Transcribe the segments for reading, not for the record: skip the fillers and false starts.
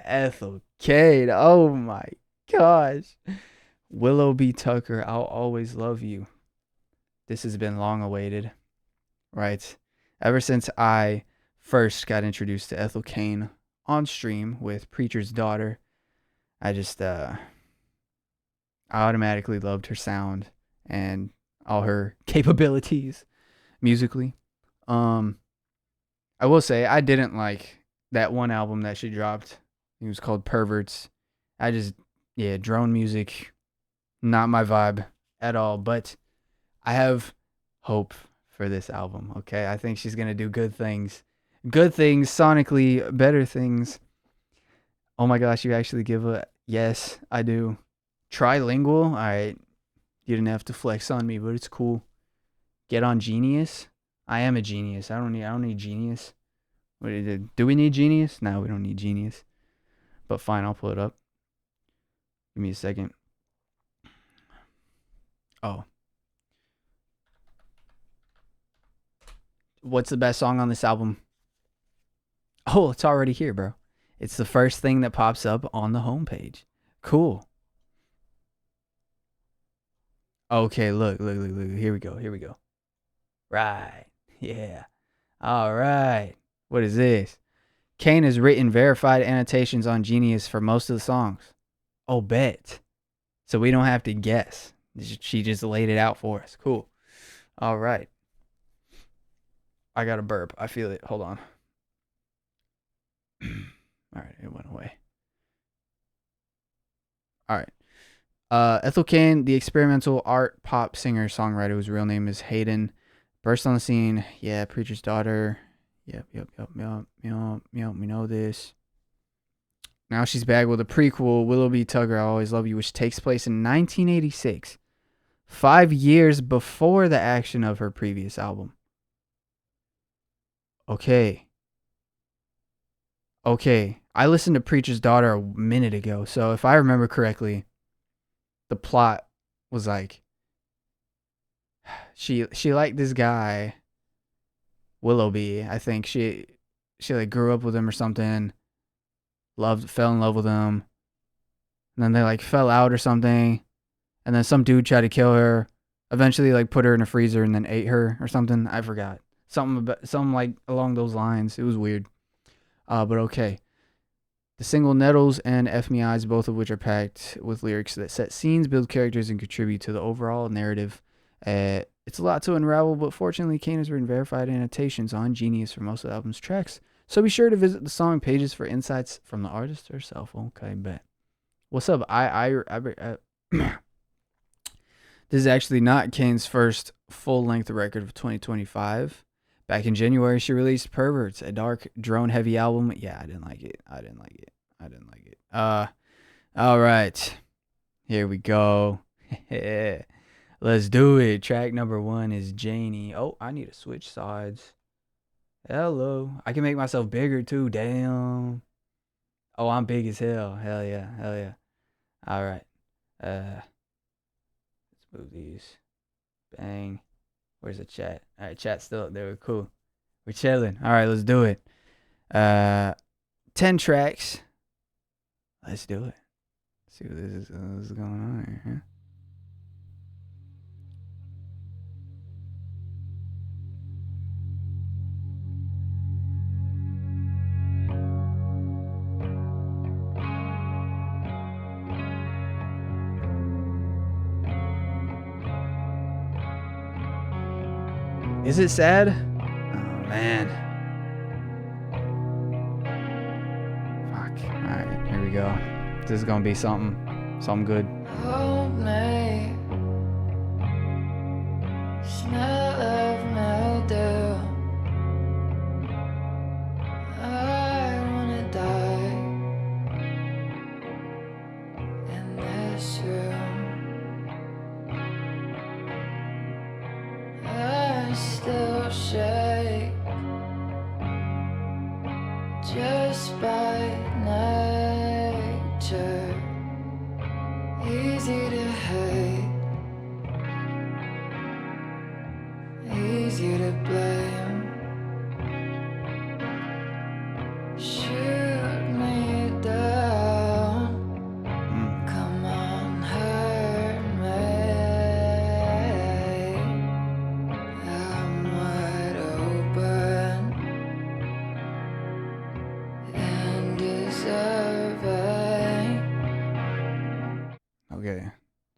Ethel Cain. Oh my gosh. Willow B. Tucker, I'll always love you. This has been long awaited, right? Ever since I first got introduced to Ethel Cain on stream with Preacher's Daughter, I just I automatically loved her sound and all her capabilities musically. Um I will say I didn't like that one album that she dropped. It was called Perverts. I just yeah, drone music, not my vibe at all, but I have hope for this album, okay? I think she's going to do good things. Good things, sonically, better things. Oh my gosh, you actually give a yes, I do. Trilingual? All right. You didn't have to flex on me, but it's cool. Get on Genius? I am a genius. I don't need Genius. Do we need Genius? No, we don't need Genius. But fine, I'll pull it up. Give me a second. Oh. What's the best song on this album? Oh, it's already here, bro. It's the first thing that pops up on the homepage. Cool. Okay, look. Here we go. Right. Yeah. All right. What is this? Cain has written verified annotations on Genius for most of the songs. Oh, bet. So we don't have to guess. She just laid it out for us. Cool. All right. I got a burp. I feel it. Hold on. All right, it went away. All right. Ethel Cain, the experimental art pop singer songwriter whose real name is Hayden, burst on the scene. Yeah, Preacher's Daughter. Yep. We know this. Now she's back with a prequel, Willow B. Tucker, I Always Love You, which takes place in 1986, 5 years before the action of her previous album. Okay. I listened to Preacher's Daughter a minute ago, so if I remember correctly, the plot was like she liked this guy, Willoughby. I think she like grew up with him or something, fell in love with him, and then they like fell out or something, and then some dude tried to kill her, eventually like put her in a freezer and then ate her or something. I forgot. Something like along those lines. It was weird. But okay. The single Nettles and F Me Eyes, both of which are packed with lyrics that set scenes, build characters, and contribute to the overall narrative. It's a lot to unravel, but fortunately, Cain has written verified annotations on Genius for most of the album's tracks, so be sure to visit the song pages for insights from the artist herself. Okay, bet. What's up? This is actually not Cain's first full-length record of 2025. Back in January, she released Perverts, a dark, drone-heavy album. Yeah, I didn't like it. All right. Here we go. Let's do it. Track number 1 is Janie. Oh, I need to switch sides. Hello. I can make myself bigger, too. Damn. Oh, I'm big as hell. Hell yeah. All right. Let's move these. Bang. Where's the chat? All right, chat's still up there. Cool. We're chilling. All right, let's do it. 10 tracks. Let's do it. Let's see what this is going on here. Huh? Is it sad? Oh, man. Fuck. Alright, here we go. This is gonna be something good. Hold me. Smell of mildew. I wanna die in this room. I still shake just by nature. Easy to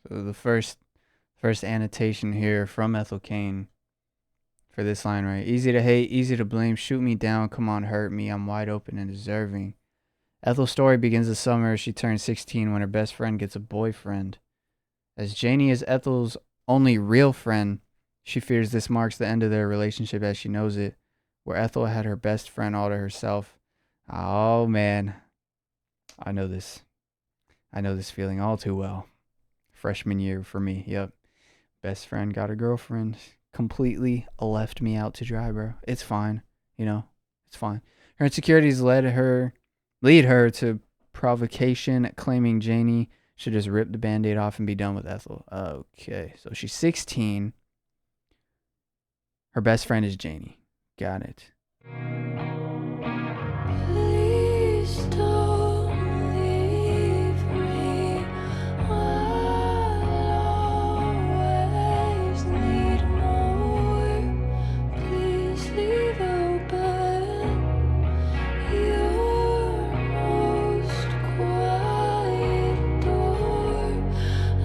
So the first annotation here from Ethel Cain for this line, right? Easy to hate, easy to blame. Shoot me down, come on, hurt me. I'm wide open and deserving. Ethel's story begins the summer she turns 16 when her best friend gets a boyfriend. As Janie is Ethel's only real friend, she fears this marks the end of their relationship as she knows it, where Ethel had her best friend all to herself. Oh man, I know this. I know this feeling all too well. Freshman year for me, yep. Best friend got a girlfriend. Completely left me out to dry, bro. It's fine. It's fine. Her insecurities lead her to provocation, claiming Janie should just rip the band-aid off and be done with Ethel. Okay, so she's 16. Her best friend is Janie. Got it. Please don't leave me. I'll always need more. Please leave open your most quiet door.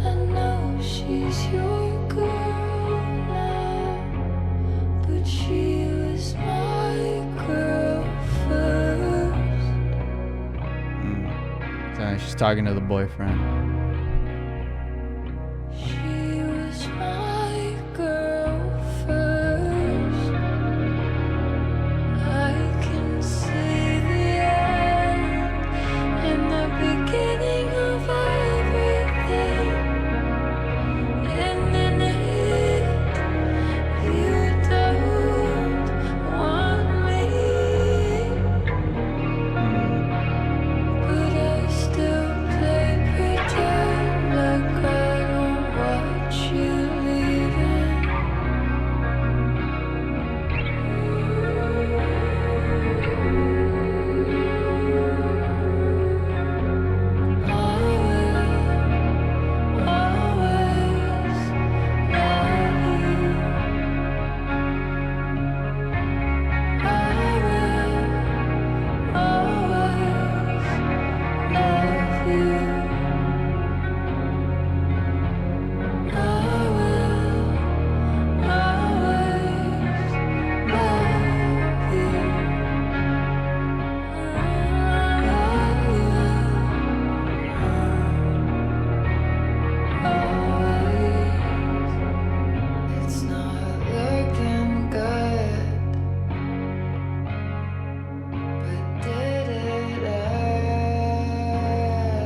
I know she's your girl now, but she was my girl first. So she's talking to the boyfriend. She was my girl first. I can see the end and the beginning of everything. And in it, you don't want me, but I still play pretend like I don't watch you leaving. I will always love you. I will always love you. I will It's not looking good, but did it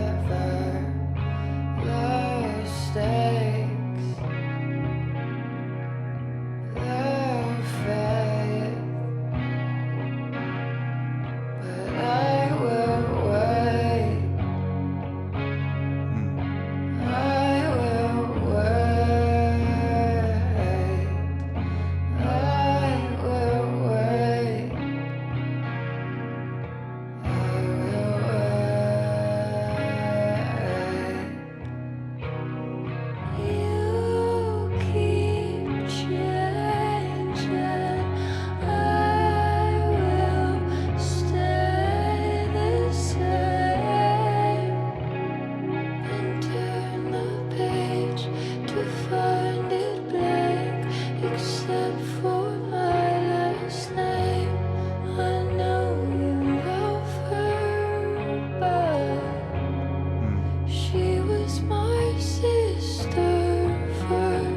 ever? Low stakes, low faith, but I will wait. I will wait. I will wait. I will wait. You keep changing. I will stay the same. And turn the page to find it blank, except for my last name. I know you love her, but she was my sister first.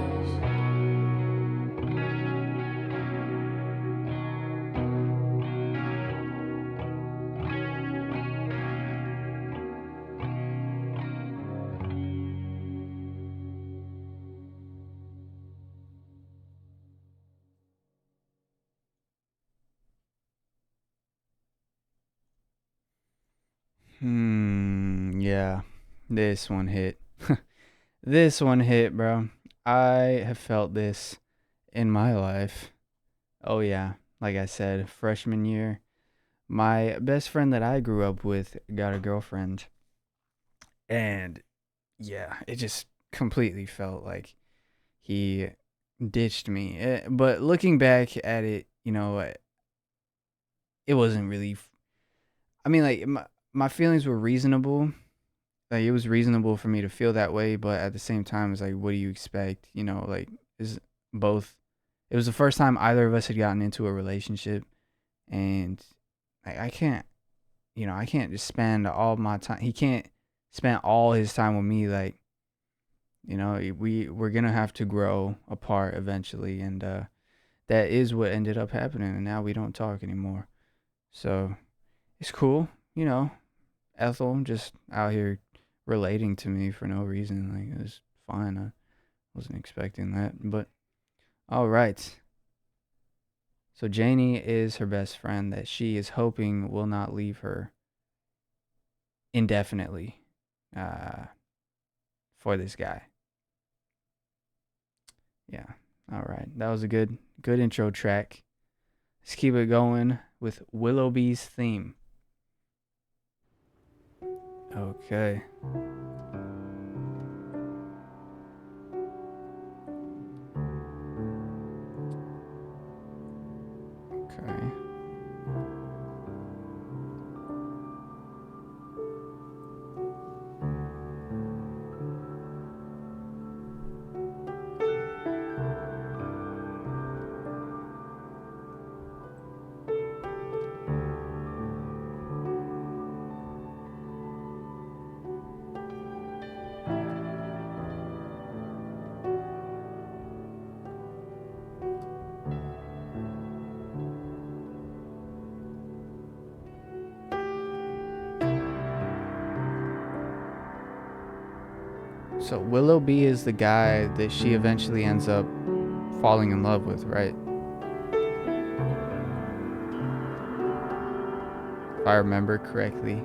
Yeah. This one hit. This one hit, bro. I have felt this in my life. Oh, yeah. Like I said, freshman year, my best friend that I grew up with got a girlfriend. And yeah, it just completely felt like he ditched me. But looking back at it, it wasn't really. I mean, like, my feelings were reasonable. like it was reasonable for me to feel that way, but at the same time, it's like, what do you expect? You know, like is both. It was the first time either of us had gotten into a relationship, and I can't, I can't just spend all my time. He can't spend all his time with me. Like, we're gonna have to grow apart eventually, and that is what ended up happening. And now we don't talk anymore. So it's cool, Ethel just out here relating to me for no reason. Like it was fine. I wasn't expecting that. But all right. So Janie is her best friend that she is hoping will not leave her indefinitely for this guy. Yeah. All right. That was a good intro track. Let's keep it going with Willow B's theme. Okay. Okay. So Willow B is the guy that she eventually ends up falling in love with, right? If I remember correctly.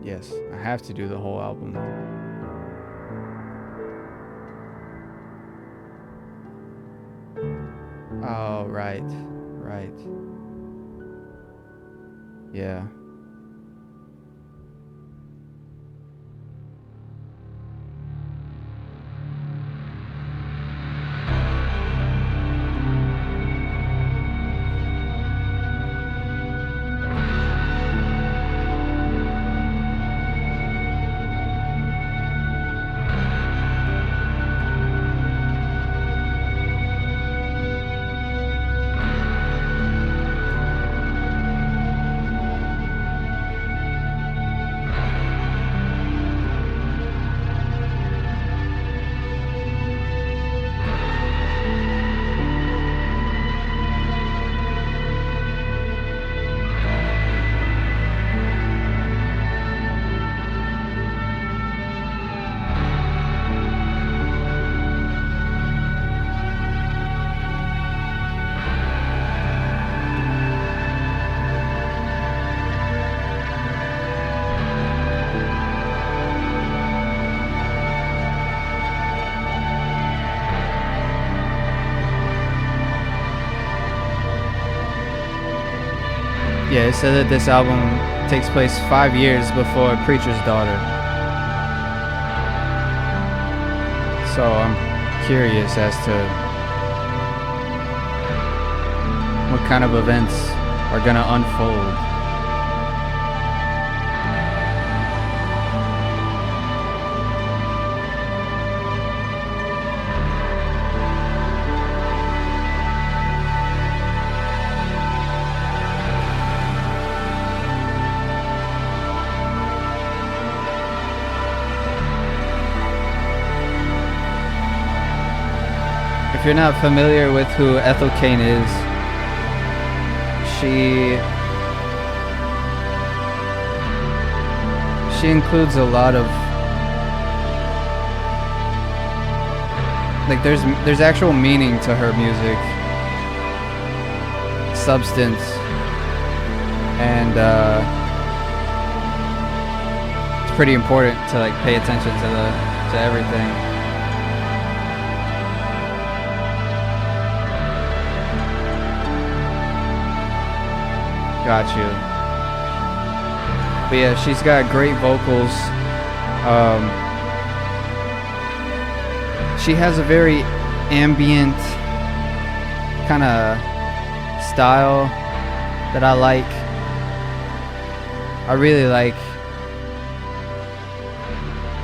Yes, I have to do the whole album. Oh, right. Right. Yeah. Yeah, it said that this album takes place 5 years before Preacher's Daughter. So I'm curious as to what kind of events are gonna unfold. If you're not familiar with who Ethel Cain is, she includes a lot of like there's actual meaning to her music, substance, and it's pretty important to like pay attention to everything. Got you. But yeah, she's got great vocals. She has a very ambient kind of style that I like. I really like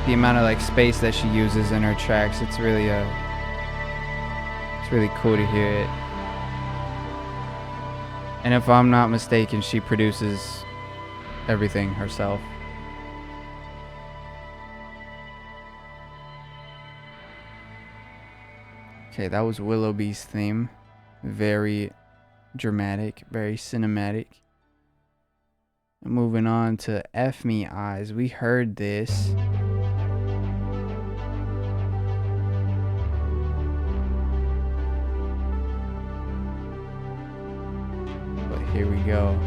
the amount of like space that she uses in her tracks. It's really cool to hear it. And if I'm not mistaken, she produces everything herself. Okay, that was Willow B's theme. Very dramatic, very cinematic. Moving on to F Me Eyes. We heard this. But here we go.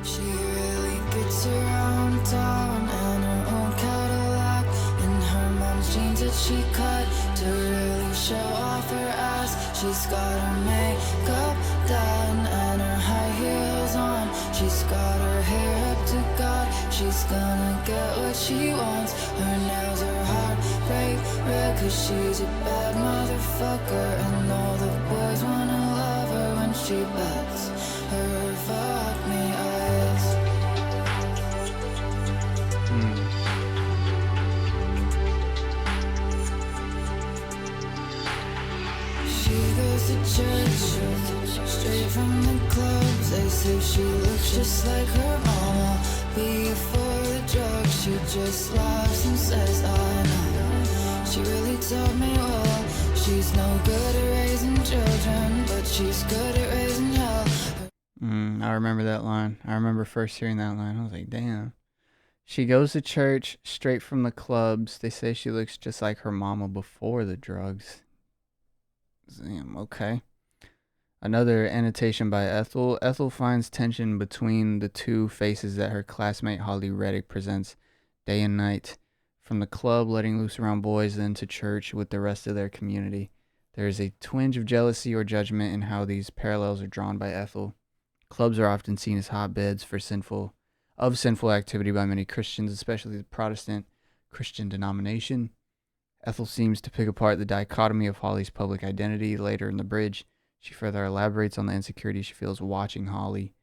She really gets around town in her own Cadillac, in her mom's jeans that she cut to really show off her ass. She's got her makeup done and her high heels on. She's got her hair up to God. She's gonna get what she wants. Her nails are heartbreak red, 'cause she's a bad motherfucker, and all the boys wanna love her when she bets her fuck me eyes. She goes to church straight from the clubs. They say she looks just like her mama before the drugs. She just laughs and says, I know. She really taught me well. She's no good at raising children, but she's good at raising hell. I remember that line. I remember first hearing that line. I was like, damn. She goes to church straight from the clubs. They say she looks just like her mama before the drugs. Damn, okay. Another annotation by Ethel. Ethel finds tension between the two faces that her classmate Holly Reddick presents day and night. From the club, letting loose around boys, then to church with the rest of their community. There is a twinge of jealousy or judgment in how these parallels are drawn by Ethel. Clubs are often seen as hotbeds for sinful activity by many Christians, especially the Protestant Christian denomination. Ethel seems to pick apart the dichotomy of Holly's public identity. Later in the bridge, she further elaborates on the insecurity she feels watching Holly.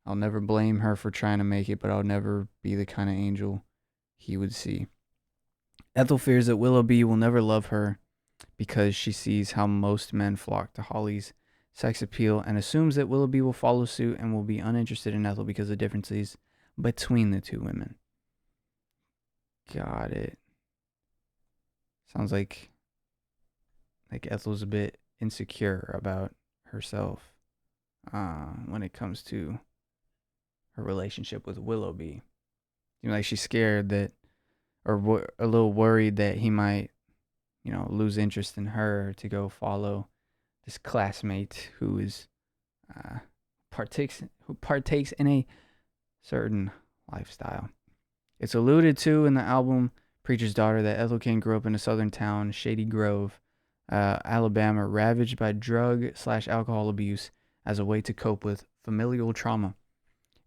I'll never blame her for trying to make it, but I'll never be the kind of angel he would see. Ethel fears that Willow B will never love her because she sees how most men flock to Holly's sex appeal and assumes that Willoughby will follow suit and will be uninterested in Ethel because of differences between the two women. Got it. Sounds like Ethel's a bit insecure about herself when it comes to her relationship with Willoughby. Like she's scared that, or a little worried that he might, lose interest in her to go follow this classmate who is partakes in a certain lifestyle. It's alluded to in the album Preacher's Daughter that Ethel Cain grew up in a southern town, Shady Grove, Alabama, ravaged by drug/alcohol abuse as a way to cope with familial trauma.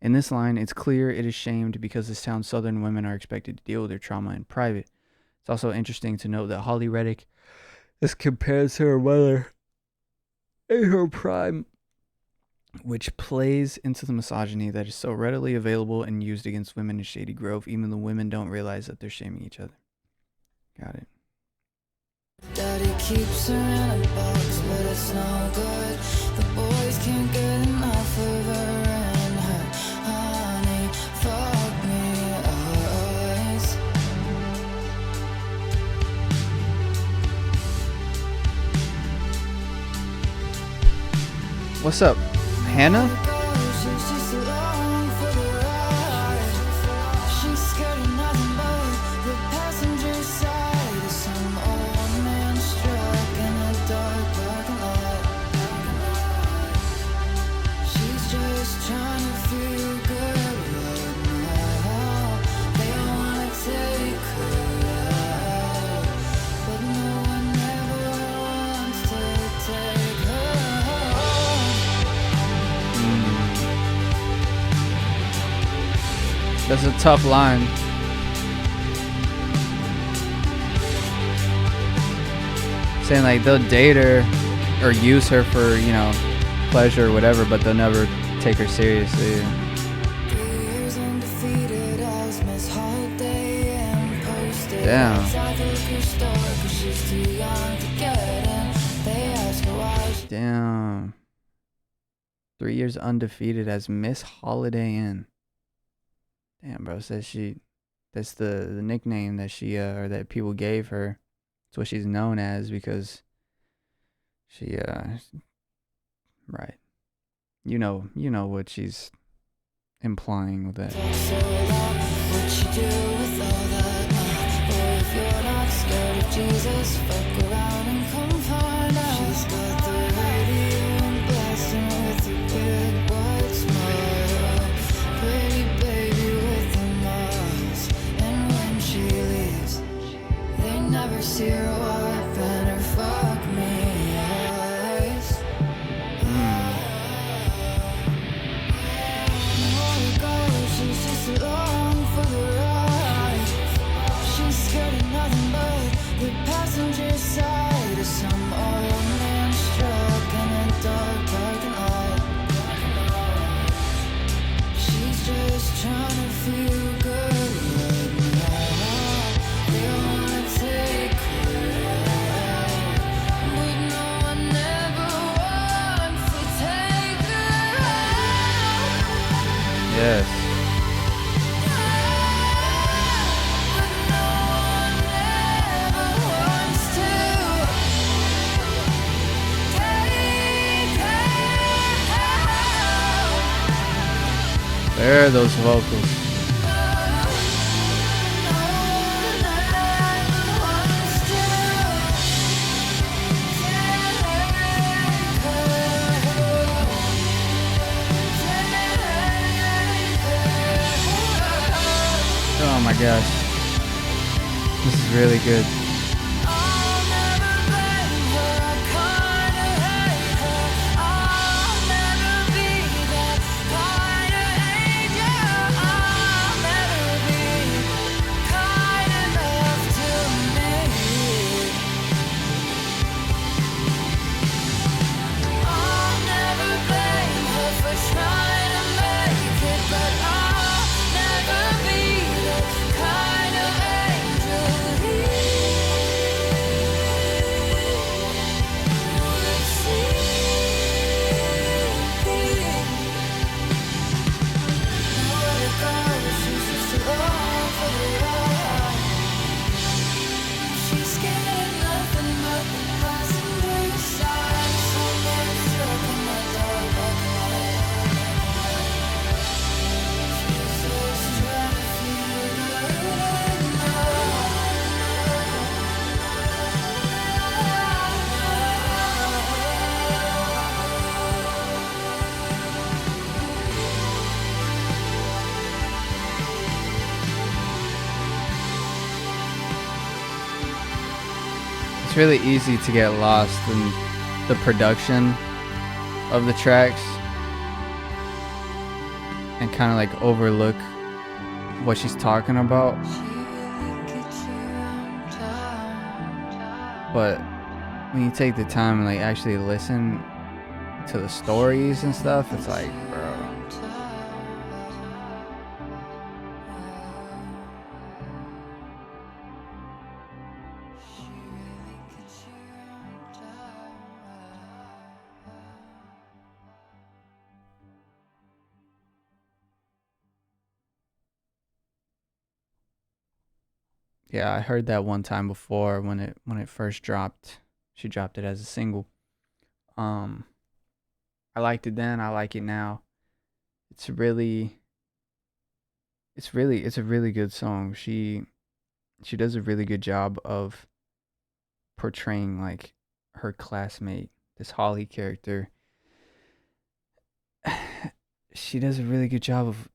In this line, it's clear it is shamed because this town's southern women are expected to deal with their trauma in private. It's also interesting to note that Holly Reddick is compared to her mother in her prime, which plays into the misogyny that is so readily available and used against women in Shady Grove. Even the women don't realize that they're shaming each other. Got it. Daddy keeps her in a box, but it's no good. The boys can't get enough of her and her honey fuck me eyes. What's up, Hannah? She's just along for the ride. She's scared of nothing but the passenger side of some old man struck in a dark parking lot. She's just trying to feel good right now. They all wanna take her out, but no one ever wants to take her home. That's a tough line. Saying like they'll date her or use her for, you know, pleasure or whatever, but they'll never take her seriously. Damn. Damn. 3 years undefeated as Miss Holiday Inn. Damn, bro. Says that's the nickname that she or that people gave her. It's what she's known as because she right. You know what she's implying with that. Jesus, fuck around and come find out. She's got the radio and blasting with a big white smile. Pretty baby with the miles. And when she leaves, they never see her wipe and her fuck me eyes. She's just along for the ride. She's scared of nothing but the passenger side of some old man's truck in a dark parking lot. She's just trying to feel good right now. They wanna take her out, but no one ever wants to take her out. Yes. There are those vocals. Oh my gosh. This is really good. It's really easy to get lost in the production of the tracks and kind of like overlook what she's talking about. But when you take the time and like actually listen to the stories and stuff, it's like, bro. Yeah, I heard that one time before when it first dropped. She dropped it as a single. I liked it then, I like it now. It's a really good song. She does a really good job of portraying like her classmate, this Holly character. She does a really good job of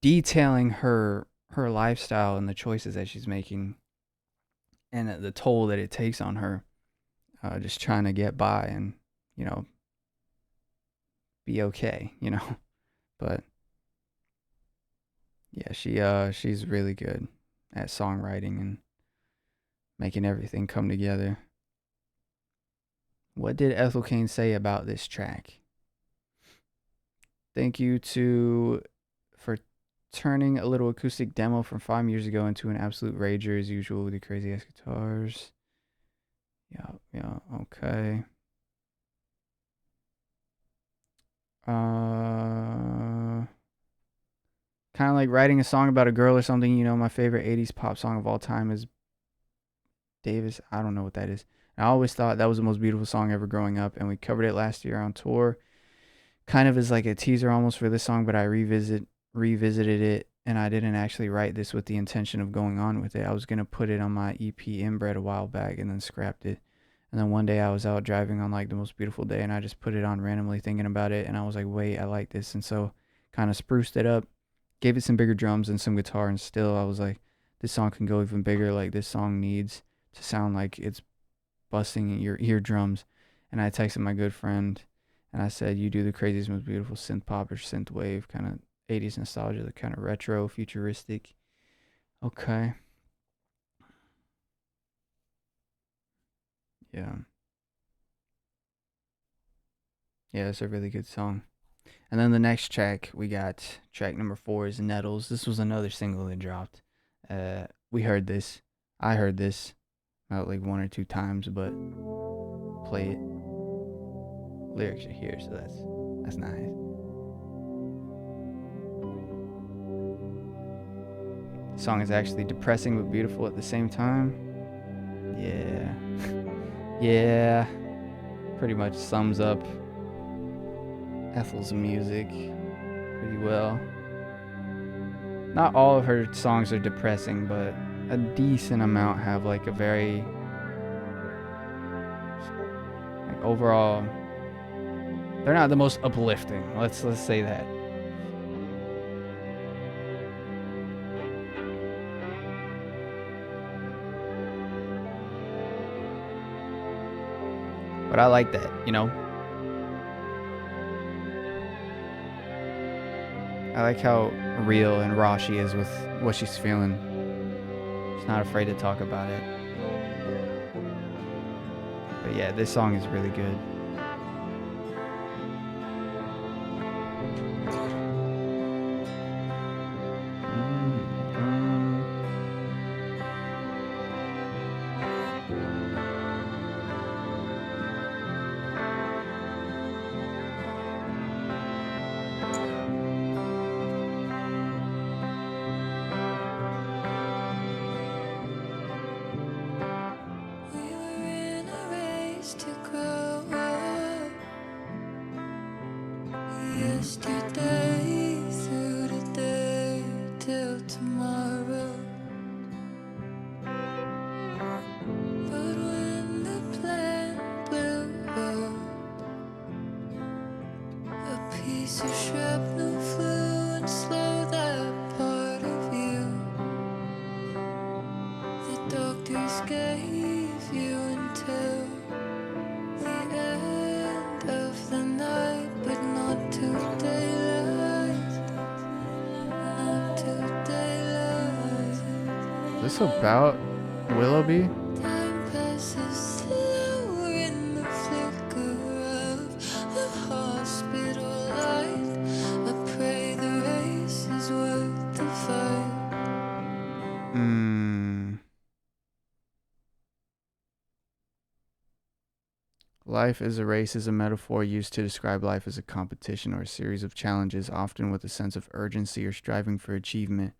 detailing her lifestyle and the choices that she's making and the toll that it takes on her, just trying to get by and, you know, be okay, you know. But Yeah, she's really good at songwriting and making everything come together. What did Ethel Cain say about this track? Thank you to for turning a little acoustic demo from 5 years ago into an absolute rager as usual with the crazy ass guitars. Yeah, okay. Kind of like writing a song about a girl or something. My favorite 80s pop song of all time is Davis. I don't know what that is. I always thought that was the most beautiful song ever growing up, and we covered it last year on tour. Kind of as like a teaser almost for this song, but I revisited it, and I didn't actually write this with the intention of going on with it. I was gonna put it on my EP Inbred a while back, and then scrapped it. And then one day I was out driving on like the most beautiful day, and I just put it on randomly thinking about it, and I was like, wait, I like this, and so kind of spruced it up, gave it some bigger drums and some guitar, and still I was like, this song can go even bigger. Like this song needs to sound like it's busting in your eardrums. And I texted my good friend and I said, you do the craziest, most beautiful synth pop or synth wave, kind of 80s nostalgia, the kind of retro, futuristic. Okay. Yeah. Yeah, it's a really good song. And then the next track, we got track number 4 is Nettles. This was another single that dropped. We heard this. I heard this about like 1 or 2 times, but play it. Lyrics are here, so that's nice. The song is actually depressing but beautiful at the same time. Yeah. Yeah. Pretty much sums up Ethel's music pretty well. Not all of her songs are depressing, but a decent amount have like a very like overall they're not the most uplifting. Let's say that. But I like that. I like how real and raw she is with what she's feeling. She's not afraid to talk about it. But yeah, this song is really good. Is this about Willoughby? Life is a race is a metaphor used to describe life as a competition or a series of challenges, often with a sense of urgency or striving for achievement.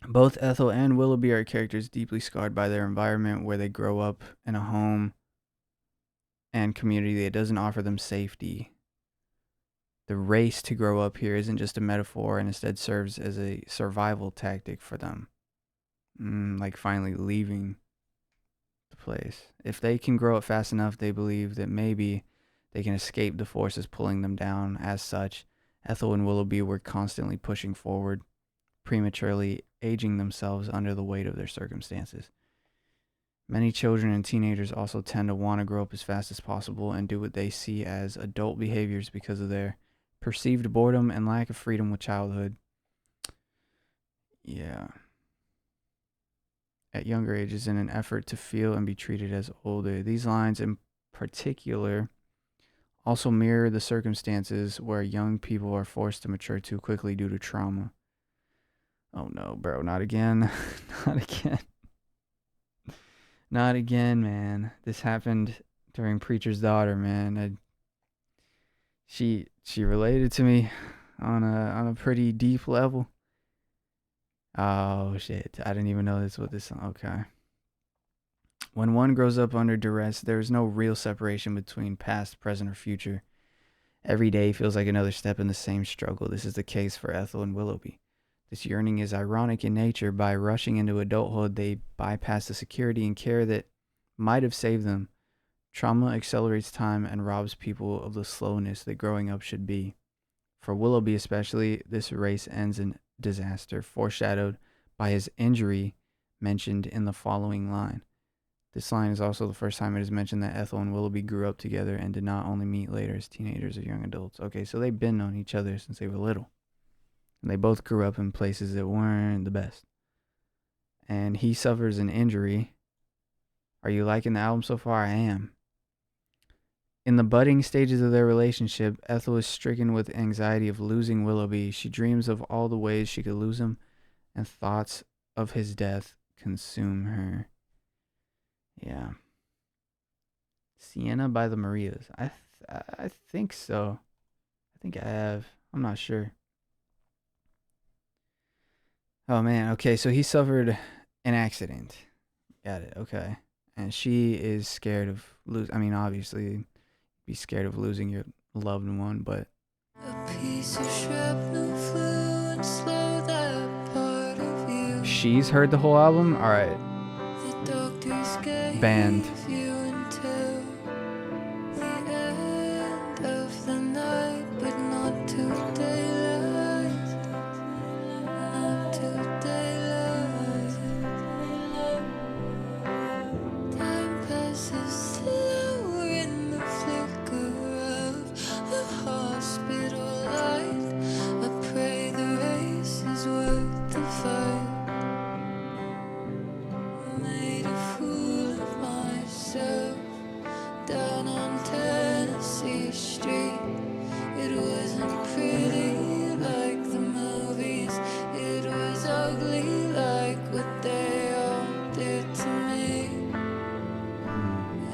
Both Ethel and Willoughby are characters deeply scarred by their environment where they grow up in a home and community that doesn't offer them safety. The race to grow up here isn't just a metaphor and instead serves as a survival tactic for them. Like finally leaving the place. If they can grow up fast enough, they believe that maybe they can escape the forces pulling them down. As such, Ethel and Willoughby were constantly pushing forward, prematurely aging themselves under the weight of their circumstances. Many children and teenagers also tend to want to grow up as fast as possible and do what they see as adult behaviors because of their perceived boredom and lack of freedom with childhood. Yeah. At younger ages in an effort to feel and be treated as older. These lines in particular also mirror the circumstances where young people are forced to mature too quickly due to trauma. Oh no, bro, not again. Not again. Not again, man. This happened during Preacher's Daughter, man. She related to me on a pretty deep level. Oh shit. I didn't even know this what this okay. When one grows up under duress, there is no real separation between past, present, or future. Every day feels like another step in the same struggle. This is the case for Ethel and Willoughby. This yearning is ironic in nature. By rushing into adulthood, they bypass the security and care that might have saved them. Trauma accelerates time and robs people of the slowness that growing up should be. For Willoughby especially, this race ends in disaster, foreshadowed by his injury mentioned in the following line. This line is also the first time it is mentioned that Ethel and Willoughby grew up together and did not only meet later as teenagers or young adults. Okay, so they've been known each other since they were little. And they both grew up in places that weren't the best. And he suffers an injury. Are you liking the album so far? I am. In the budding stages of their relationship, Ethel is stricken with anxiety of losing Willoughby. She dreams of all the ways she could lose him, and thoughts of his death consume her. Yeah. Sienna by the Marias. I think so. I think I have. I'm not sure. Oh man. Okay, so he suffered an accident. Got it. Okay. And she is scared of losing. I mean, obviously, be scared of losing your loved one, but A piece of shrapnel flew and slowed that part of you. she's heard the whole album. All right. The doctors gave Band. you until the end of the night, but not till daylight. Not till daylight. Time passes slow in the flicker of the hospital light. I pray the race is worth the fight. Made a fool of myself down on Tennessee Street. It wasn't pretty like the movies. It was ugly like what they all did to me.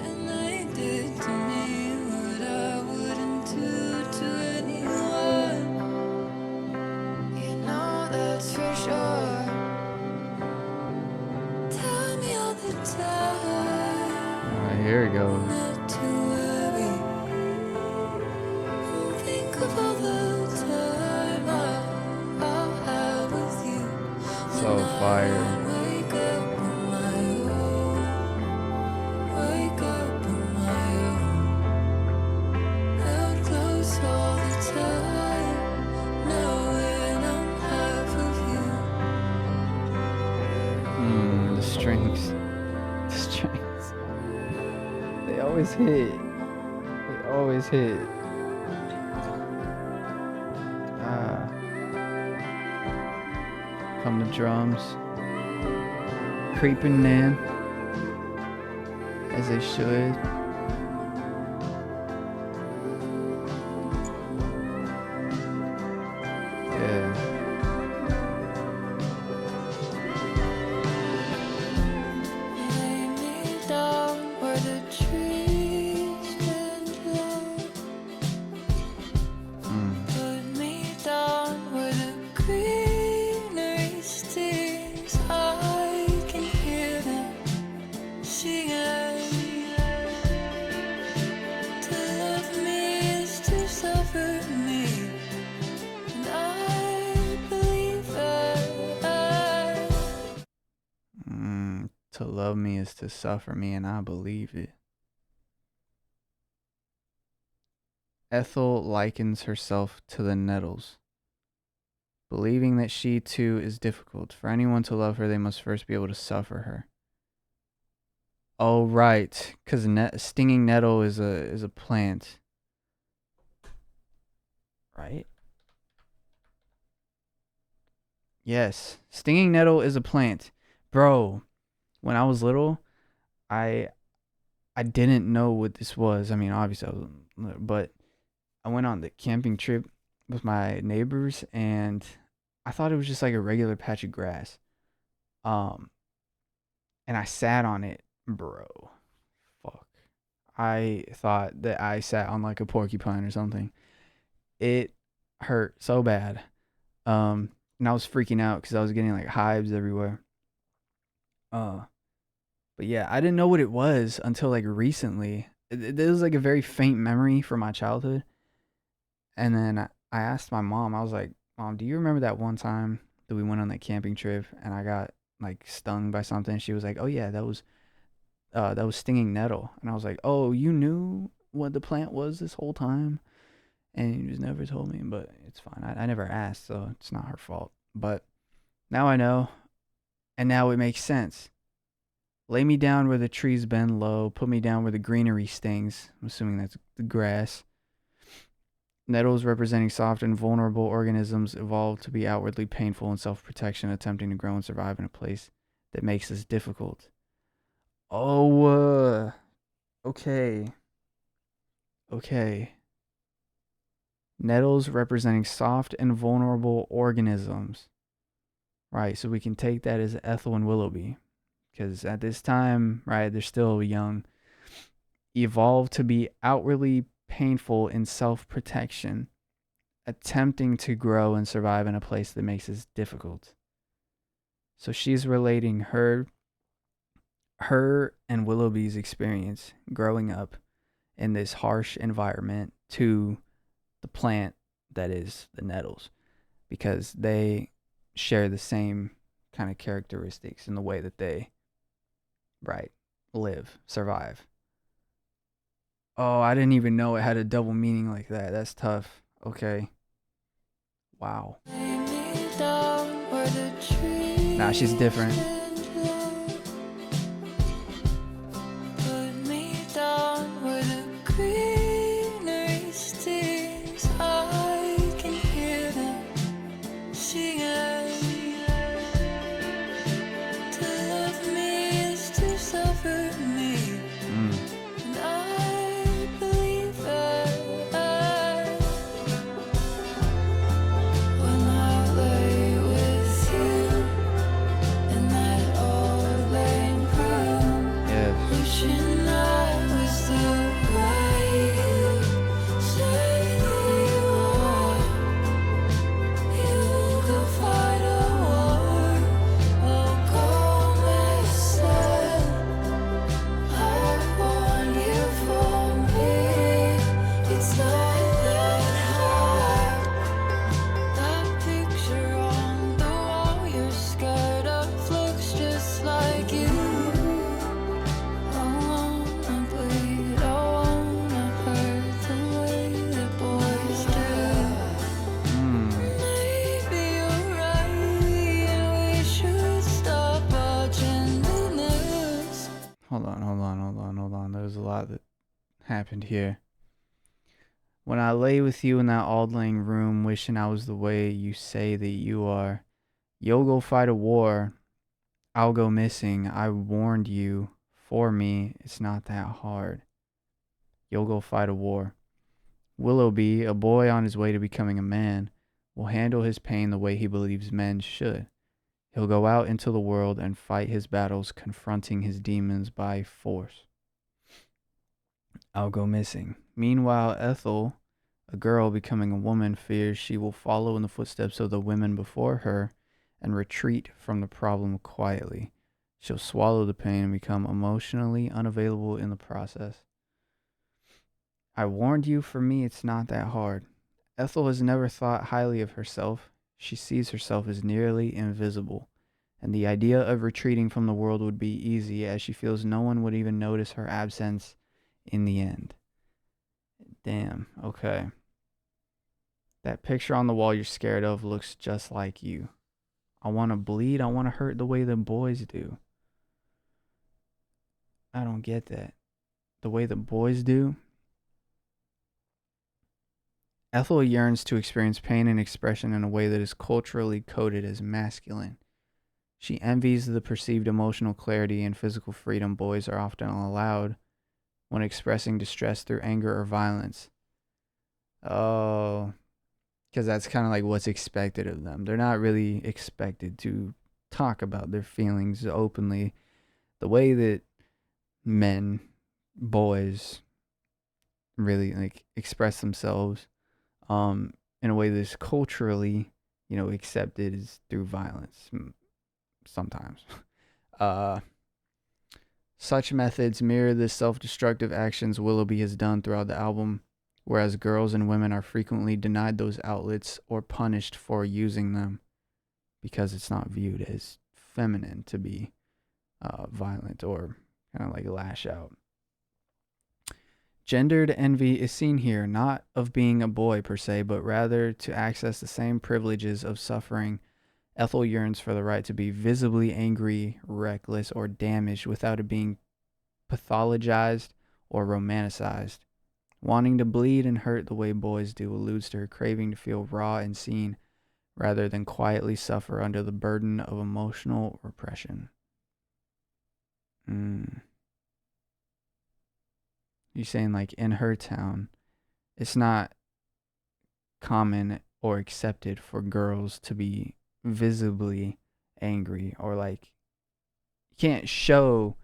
And they did to me what I wouldn't do to anyone. You know that's for sure. Tell me all the time All right, here it goes. not to worry. And think of all the time I'll have with you. So When I fire. wake up on my own. Wake up on my own. Held close all the time, knowing I'm half of you. The strings. The strings. They always hit. They always hit. Ah. Come the drums. Creeping in. As they should. Yeah. Lay me down where the trees bend low. Put me down where the greenery stings. I can hear them singing. To love me is to suffer me, and I believe that. To love me is to suffer me, and I believe it. Ethel likens herself to the Nettles, believing that she too is difficult. For anyone to love her, they must first be able to suffer her. Oh, right, because stinging nettle is a plant, right? Yes, stinging nettle is a plant, bro. When I was little, I I didn't know what this was. I mean, obviously, I was, but I went on the camping trip with my neighbors, and I thought it was just like a regular patch of grass. Um, and I sat on it, bro. Fuck. I thought that I sat on like a porcupine or something. It hurt so bad. And I was freaking out because I was getting like hives everywhere. Uh, but yeah, I didn't know what it was until like recently. It was like a very faint memory from my childhood. And then I asked my mom, I was like, Mom, do you remember that one time that we went on that camping trip and I got like stung by something? She was like, Oh yeah, that was stinging nettle. And I was like, Oh, you knew what the plant was this whole time? And you just never told me, but it's fine. I never asked, so it's not her fault. But now I know, and now it makes sense. Lay me down where the trees bend low, put me down where the greenery stings. I'm assuming that's the grass. Nettles representing soft and vulnerable organisms evolved to be outwardly painful in self protection, attempting to grow and survive in a place that makes this difficult. Oh, okay. Okay. Nettles representing soft and vulnerable organisms. Right, so we can take that as Ethel and Willoughby. Because at this time, right, they're still young. Evolved to be outwardly painful in self protection, attempting to grow and survive in a place that makes this difficult. So she's relating her and Willoughby's experience growing up in this harsh environment to the plant that is the nettles, because they share the same kind of characteristics in the way that they, right, live, survive. Oh, I didn't even know it had a double meaning like that. That's tough. Okay. Wow. Nah, she's different. Hold on. There's a lot that happened here. When I lay with you in that auld-lang room, wishing I was the way you say that you are, you'll go fight a war. I'll go missing. I warned you. For me, it's not that hard. You'll go fight a war. Willoughby, a boy on his way to becoming a man, will handle his pain the way he believes men should. He'll go out into the world and fight his battles, confronting his demons by force. I'll go missing. Meanwhile, Ethel, a girl becoming a woman, fears she will follow in the footsteps of the women before her and retreat from the problem quietly. She'll swallow the pain and become emotionally unavailable in the process. I warned you, for me, it's not that hard. Ethel has never thought highly of herself. She sees herself as nearly invisible, and the idea of retreating from the world would be easy, as she feels no one would even notice her absence in the end. Damn, okay. That picture on the wall you're scared of looks just like you. I want to bleed, I want to hurt the way the boys do. I don't get that. The way the boys do? Ethel yearns to experience pain and expression in a way that is culturally coded as masculine. She envies the perceived emotional clarity and physical freedom boys are often allowed when expressing distress through anger or violence. Oh, because that's kind of like what's expected of them. They're not really expected to talk about their feelings openly the way that men, boys, really like express themselves in a way that's culturally, accepted is through violence sometimes. Uh, Such methods mirror the self-destructive actions Willoughby has done throughout the album, whereas girls and women are frequently denied those outlets or punished for using them because it's not viewed as feminine to be violent or kind of like lash out. Gendered envy is seen here not of being a boy per se, but rather to access the same privileges of suffering. Ethel yearns for the right to be visibly angry, reckless, or damaged without it being pathologized or romanticized. Wanting to bleed and hurt the way boys do alludes to her craving to feel raw and seen rather than quietly suffer under the burden of emotional repression. You're saying like in her town, it's not common or accepted for girls to be visibly angry or like you can't show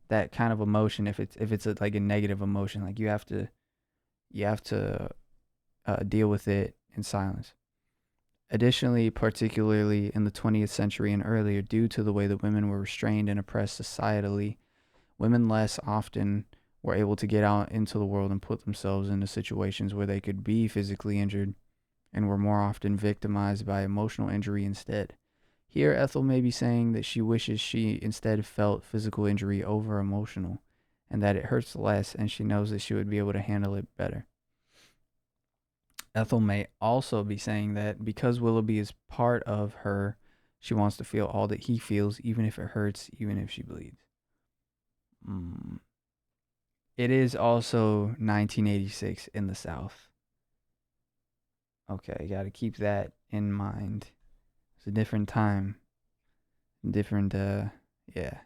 that kind of emotion if it's like a negative emotion. Like you have to deal with it in silence. Additionally, particularly in the 20th century and earlier, due to the way that women were restrained and oppressed societally, women less often were able to get out into the world and put themselves into situations where they could be physically injured and were more often victimized by emotional injury instead. Here, Ethel may be saying that she wishes she instead felt physical injury over emotional and that it hurts less and she knows that she would be able to handle it better. Ethel may also be saying that because Willoughby is part of her, she wants to feel all that he feels, even if it hurts, even if she bleeds. It is also 1986 in the South. Okay, got to keep that in mind. It's a different time. Different, yeah.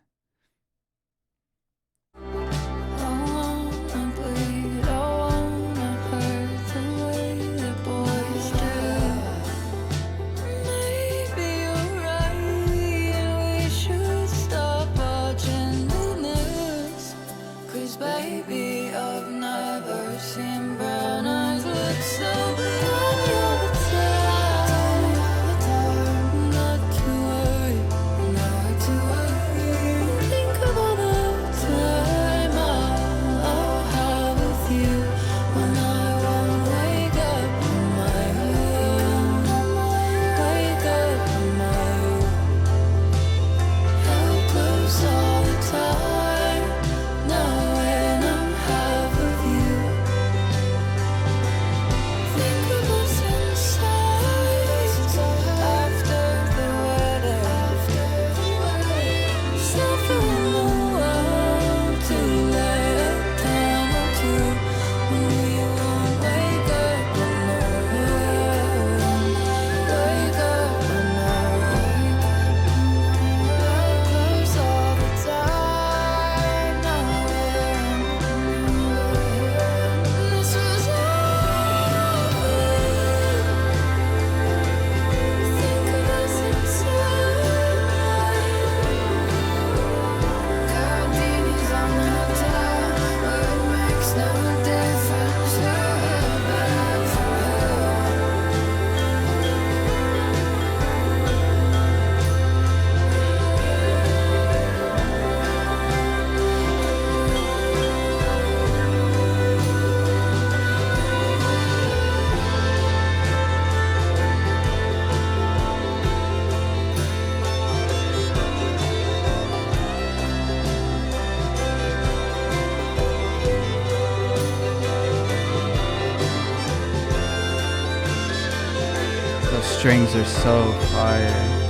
Strings are so fire.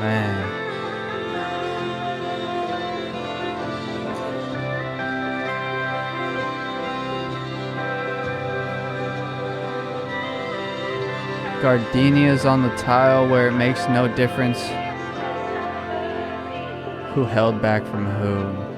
man. Gardenias on the tile where it makes no difference who held back from who.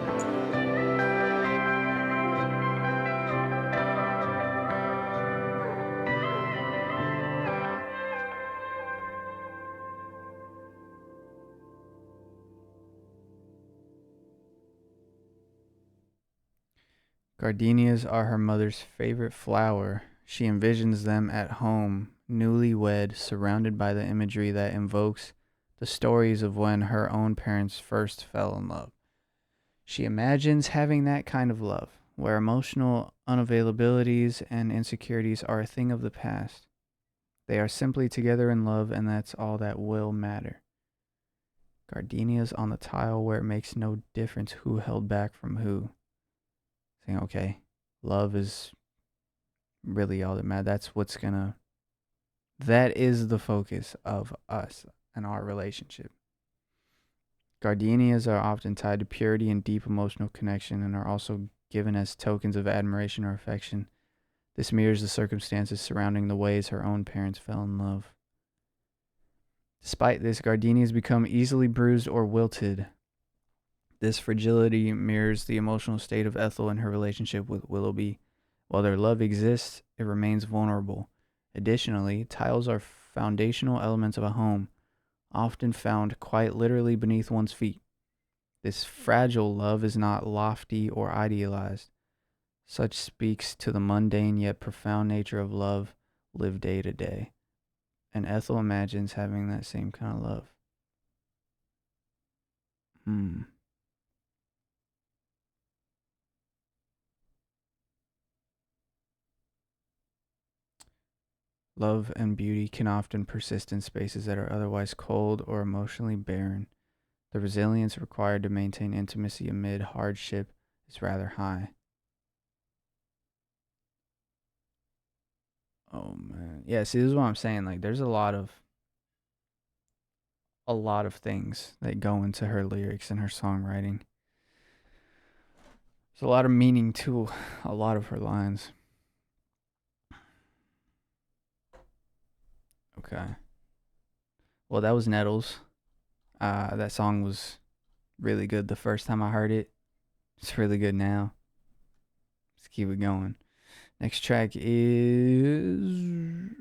Gardenias are her mother's favorite flower. She envisions them at home, newlywed, surrounded by the imagery that invokes the stories of when her own parents first fell in love. She imagines having that kind of love, where emotional unavailabilities and insecurities are a thing of the past. They are simply together in love, and that's all that will matter. Gardenias on the tile where it makes no difference who held back from who. Saying, okay, love is really all that matters. That is the focus of us and our relationship. Gardenias are often tied to purity and deep emotional connection and are also given as tokens of admiration or affection. This mirrors the circumstances surrounding the ways her own parents fell in love. Despite this, gardenias become easily bruised or wilted. This fragility mirrors the emotional state of Ethel and her relationship with Willoughby. While their love exists, it remains vulnerable. Additionally, tiles are foundational elements of a home, often found quite literally beneath one's feet. This fragile love is not lofty or idealized. Such speaks to the mundane yet profound nature of love lived day to day. And Ethel imagines having that same kind of love. Love and beauty can often persist in spaces that are otherwise cold or emotionally barren. The resilience required to maintain intimacy amid hardship is rather high. Oh man. Yeah, see, this is what I'm saying. Like there's a lot of things that go into her lyrics and her songwriting. There's a lot of meaning to a lot of her lines. Okay. Well, that was Nettles. That song was really good the first time I heard it. It's really good now. Let's keep it going. Next track is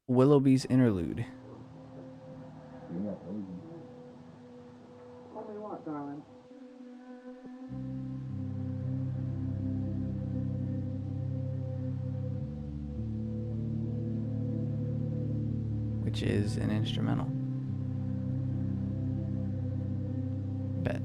Willoughby's Interlude. What do you want, darling? Which is an instrumental. Bet.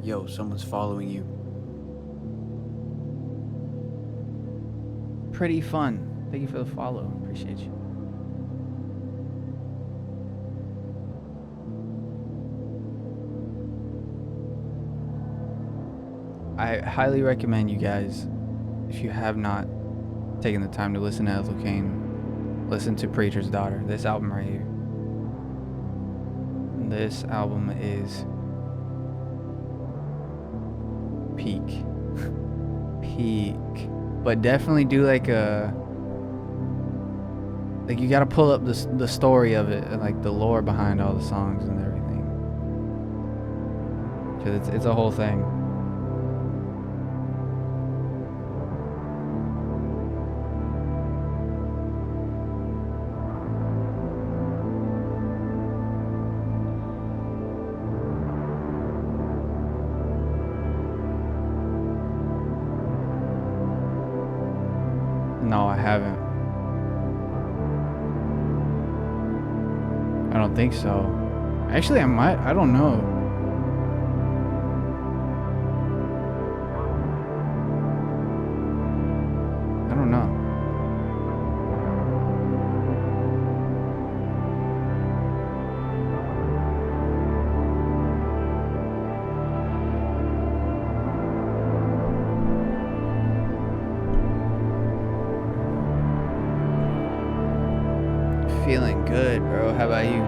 Yo, someone's following you. Pretty fun. Thank you for the follow. Appreciate you. I highly recommend you guys, if you have not taken the time to listen to Ethel Cain, listen to Preacher's Daughter. This album right here. This album is peak. But definitely do like you gotta pull up the story of it and like the lore behind all the songs and everything. Cause it's a whole thing. No, I haven't. I don't think so. Actually, I might. I don't know. I don't know. Feeling good, bro. How about you?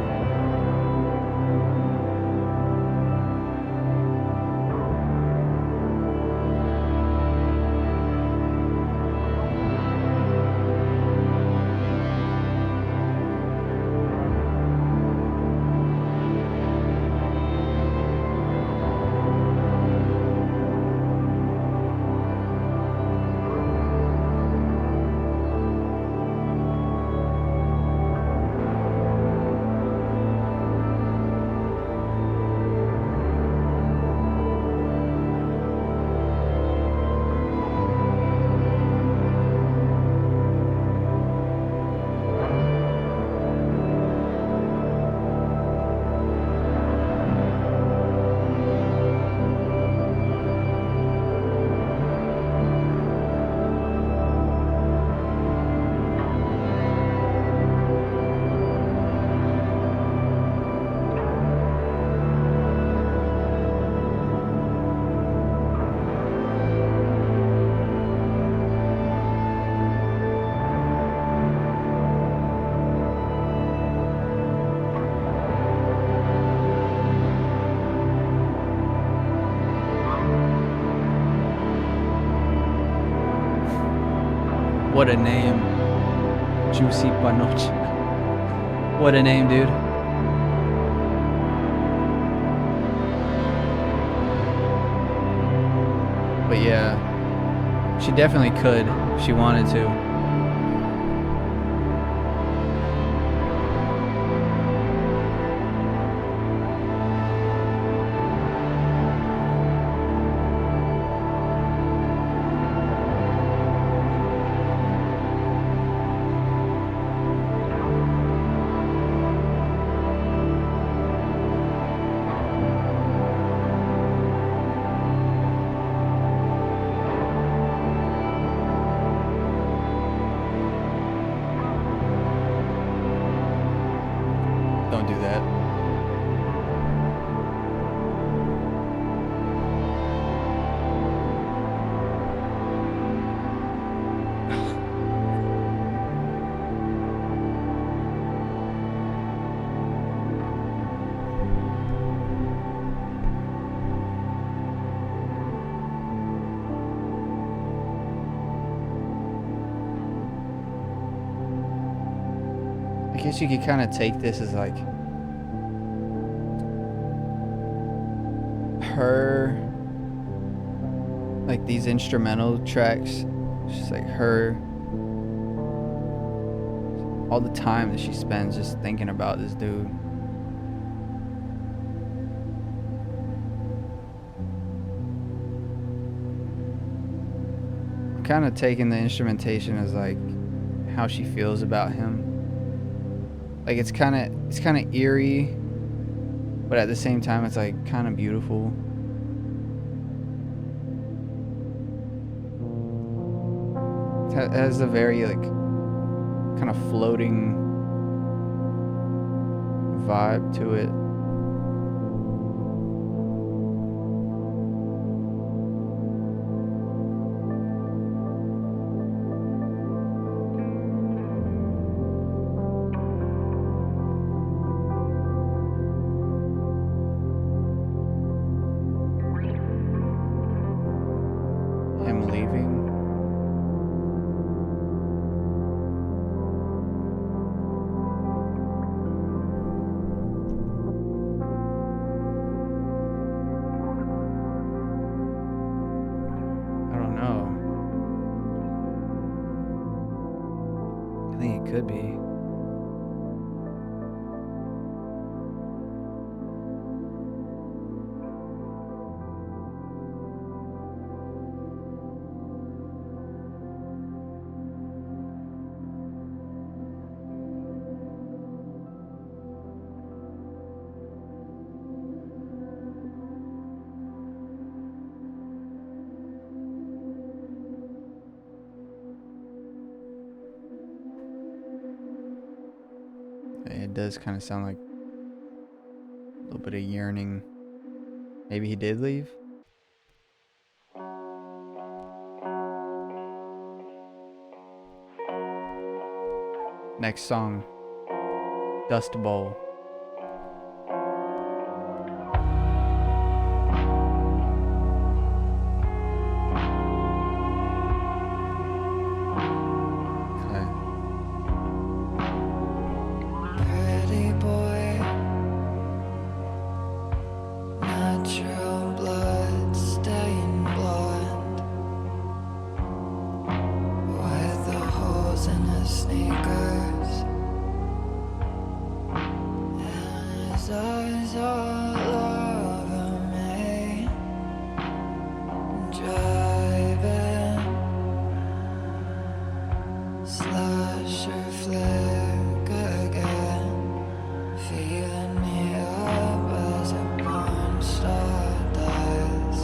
What a name. Juicy Panoche. What a name, dude. But yeah, she definitely could if she wanted to. Don't do that. I guess you could kind of take this as like her, like these instrumental tracks, just like her, all the time that she spends just thinking about this dude. I'm kind of taking the instrumentation as like how she feels about him. Like it's kind of eerie, but at the same time it's like kind of beautiful. It has a very like kind of floating vibe to it. Him leaving. I don't know. I think it could be. It does kind of sound like a little bit of yearning. Maybe he did leave? Next song, Dust Bowl. Pretty boy, natural blood stained blonde, with the holes in his sneakers, and his eyes all over me, driving, slash or flick again, feeling me up as a porn star does.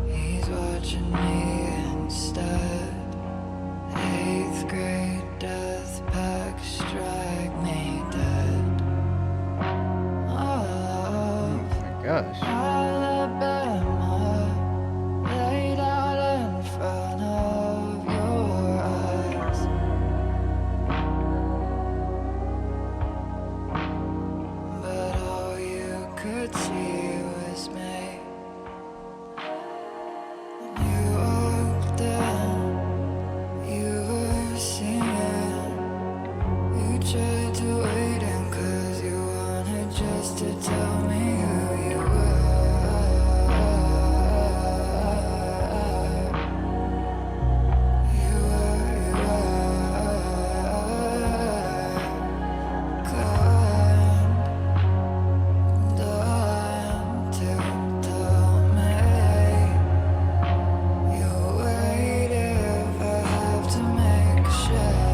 He's watching me instead. 8th grade death pack strike me dead. Oh, My gosh. Alabama, laid out in front of your eyes. But all you could see was me. You walked in, you were singing. You tried to wait in 'cause you wanted just to tell me who you were. You were kind. Done to tell me you wait if I have to make sure.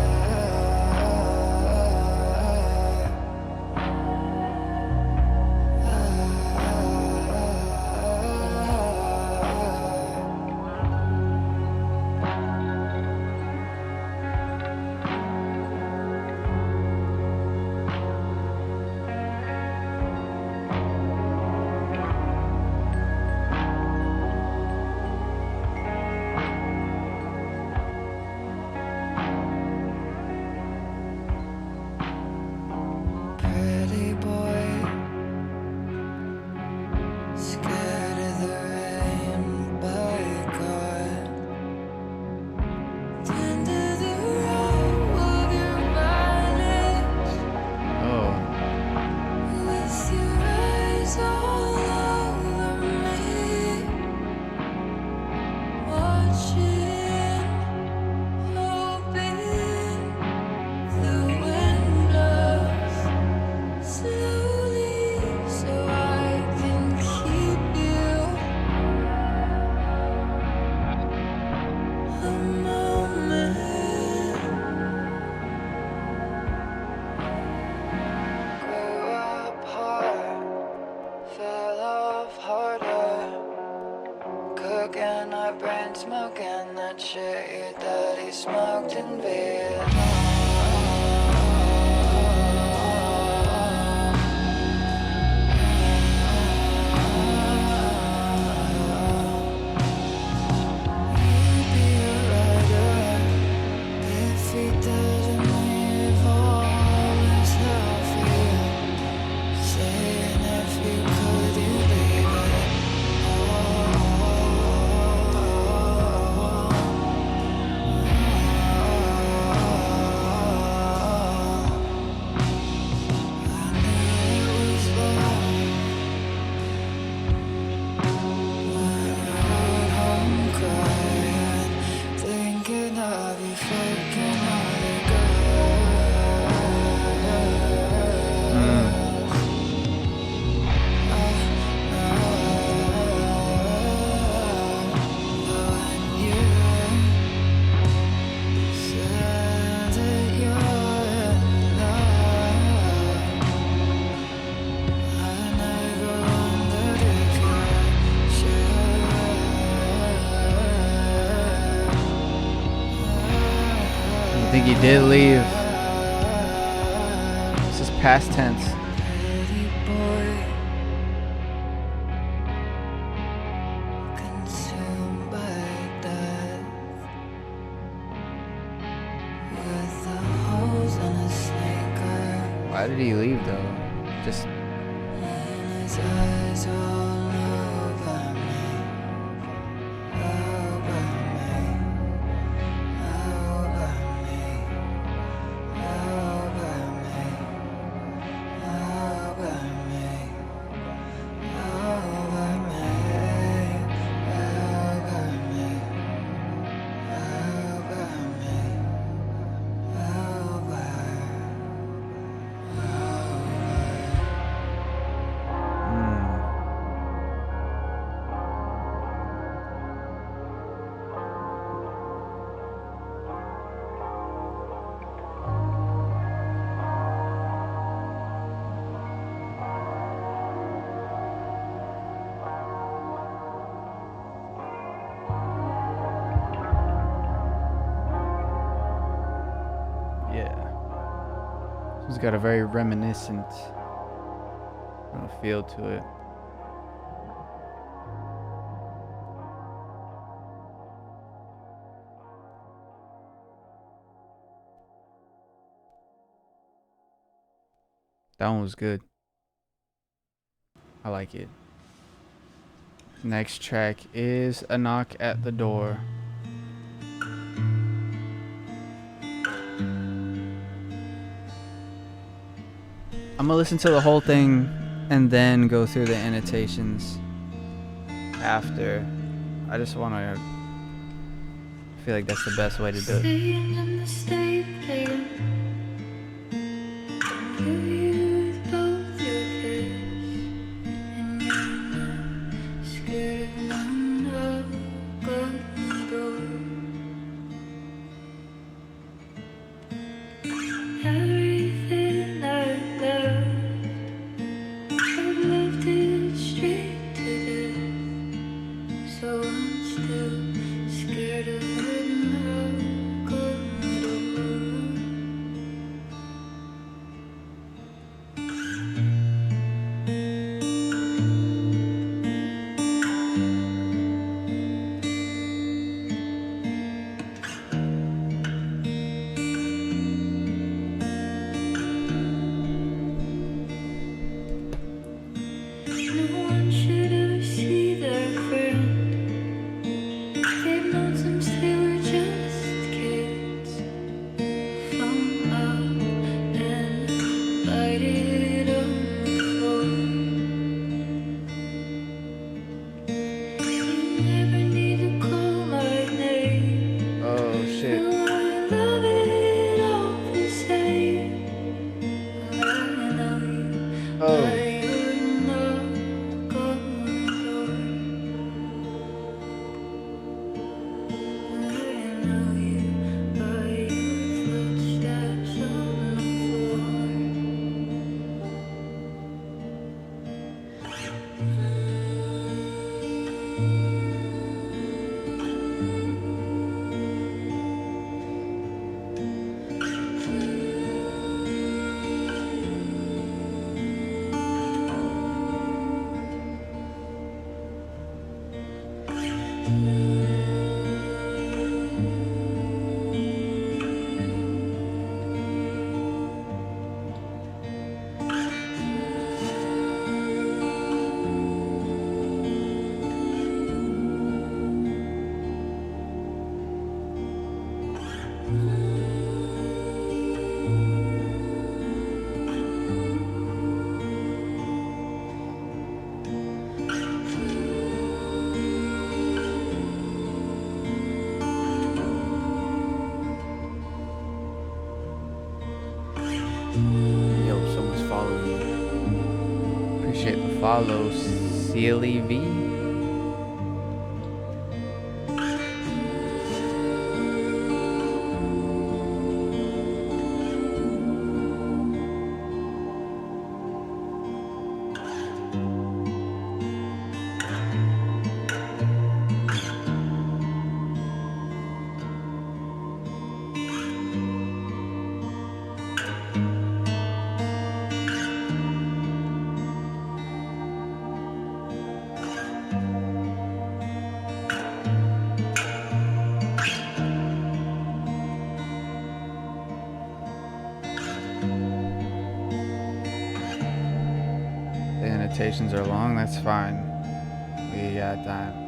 Pretty boy, scared of the rain by God. Tender the row of your vanish, Oh, with your eyes all over me, watching, hoping the wind blows slowly so I can keep you a moment. Grew up hard, fell off harder, cooking our brain, smoking that shit your daddy smoked in Vietnam. You'd be a writer if he didn't leave all his healthy. Saying if you could, you'd leave it I knew it was love when I rode home crying, thinking of you fucking other girls. But when you said that you're in love, I never wondered if you're you think he did leave? This is Past tense. Pretty boy, consumed by death, with the holes in a snake. Why did he leave though? Just And his eyes all over me, over me, over me, over me, over me, over me, over me, yeah. It's got a very reminiscent feel to it. That one was good. I like it. Next track is A Knock at the Door. I'm gonna listen to the whole thing and then go through the annotations after. I just wanna feel like that's the best way to do it. Follow Silly V. annotations are long, that's fine. We got time.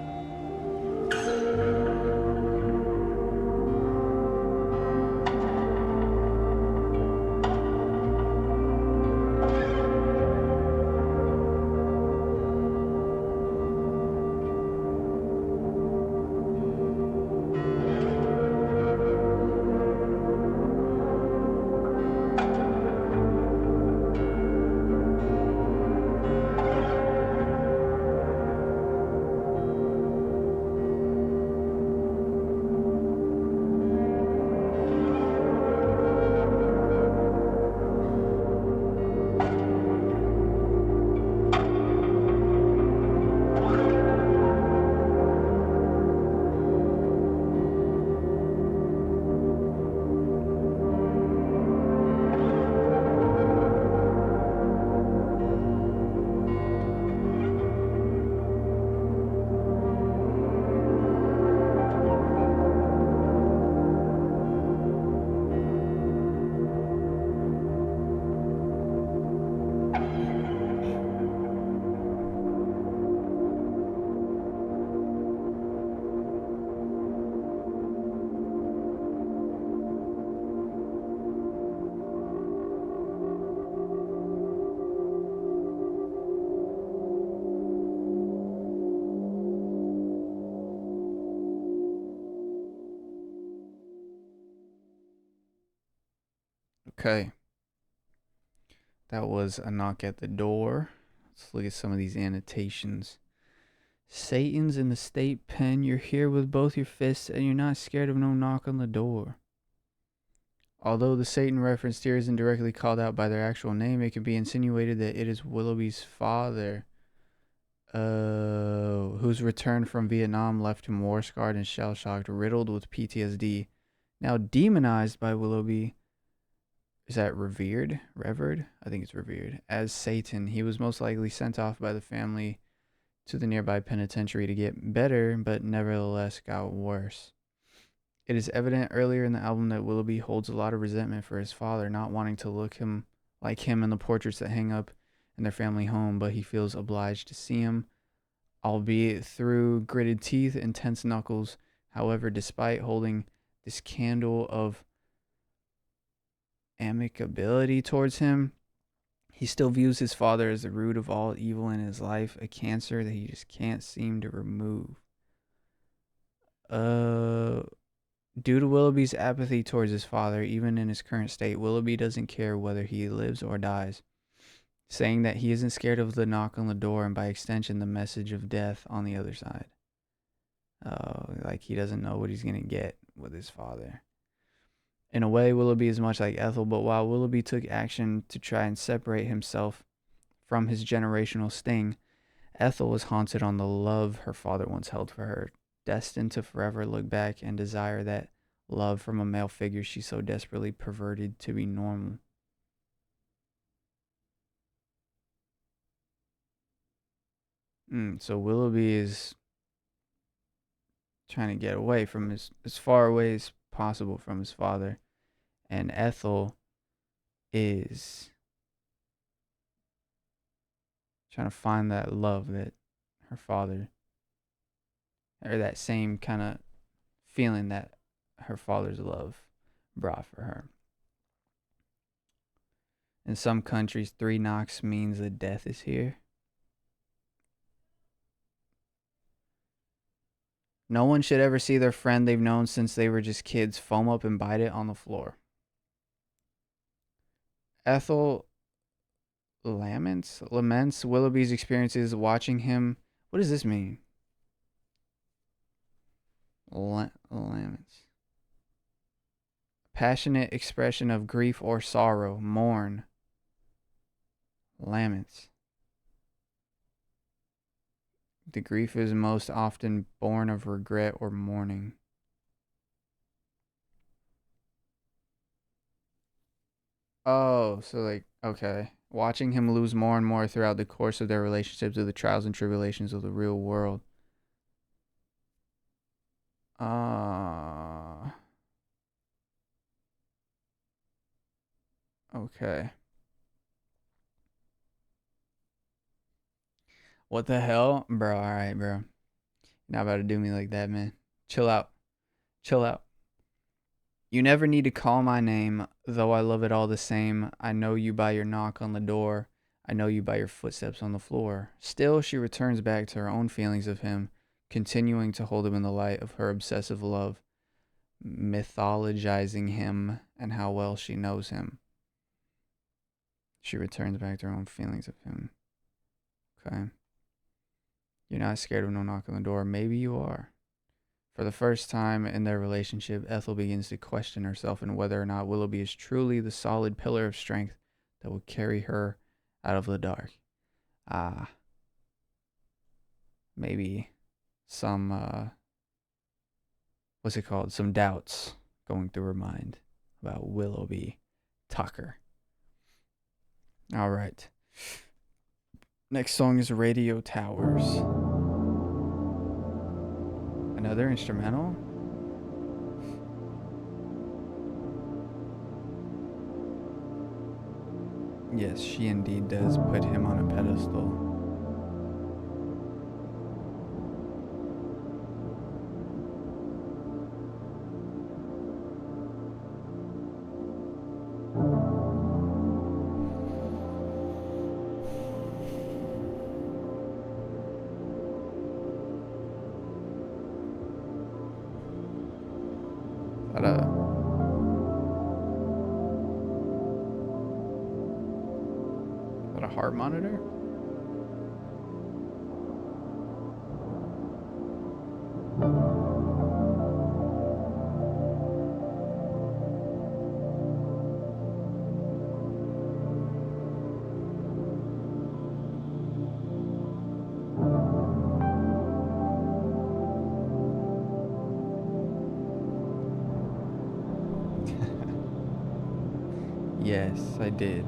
Okay. That was a knock at the door. Let's look at some of these annotations. Satan's in the state pen. You're here with both your fists, and you're not scared of no knock on the door. Although the Satan referenced here isn't directly called out by their actual name, it can be insinuated that it is Willoughby's father, whose return from Vietnam left him war-scarred and shell-shocked, riddled with PTSD. Now demonized by Willoughby. Is that revered? Revered? I think it's revered. As Satan, he was most likely sent off by the family to the nearby penitentiary to get better, but nevertheless got worse. It is evident earlier in the album that Willoughby holds a lot of resentment for his father, not wanting to look like him in the portraits that hang up in their family home, but he feels obliged to see him, albeit through gritted teeth and tense knuckles. However, despite holding this candle of amicability towards him, he still views his father as the root of all evil in his life, a cancer that he just can't seem to remove. Due to Willoughby's apathy towards his father, even in his current state, Willoughby doesn't care whether he lives or dies, saying that he isn't scared of the knock on the door and by extension the message of death on the other side. Like he doesn't know what he's going to get with his father. In a way, Willoughby is much like Ethel, but while Willoughby took action to try and separate himself from his generational sting, Ethel was haunted on the love her father once held for her, destined to forever look back and desire that love from a male figure she so desperately perverted to be normal. So Willoughby is trying to get away from as far away as possible from his father. And Ethel is trying to find that love that her father, or that same kind of feeling that her father's love brought for her. In some countries, 3 knocks means that death is here. No one should ever see their friend they've known since they were just kids foam up and bite it on the floor. Ethel laments Willoughby's experiences watching him. What does this mean? Laments. Passionate expression of grief or sorrow. Mourn. Laments. The grief is most often born of regret or mourning. Oh, so like, okay. Watching him lose more and more throughout the course of their relationship to the trials and tribulations of the real world. Okay. What the hell? Bro, alright, bro. You're not about to do me like that, man. Chill out. Chill out. You never need to call my name, though I love it all the same. I know you by your knock on the door. I know you by your footsteps on the floor. Still, she returns back to her own feelings of him, continuing to hold him in the light of her obsessive love, mythologizing him and how well she knows him. She returns back to her own feelings of him. Okay. You're not scared of no knock on the door. Maybe you are. For the first time in their relationship, Ethel begins to question herself and whether or not Willoughby is truly the solid pillar of strength that will carry her out of the dark. Maybe some, what's it called? Some doubts going through her mind about Willoughby Tucker. All right. Next song is Radio Towers. Another instrumental? Yes, she indeed does put him on a pedestal. Is that a heart monitor? Yes, I did.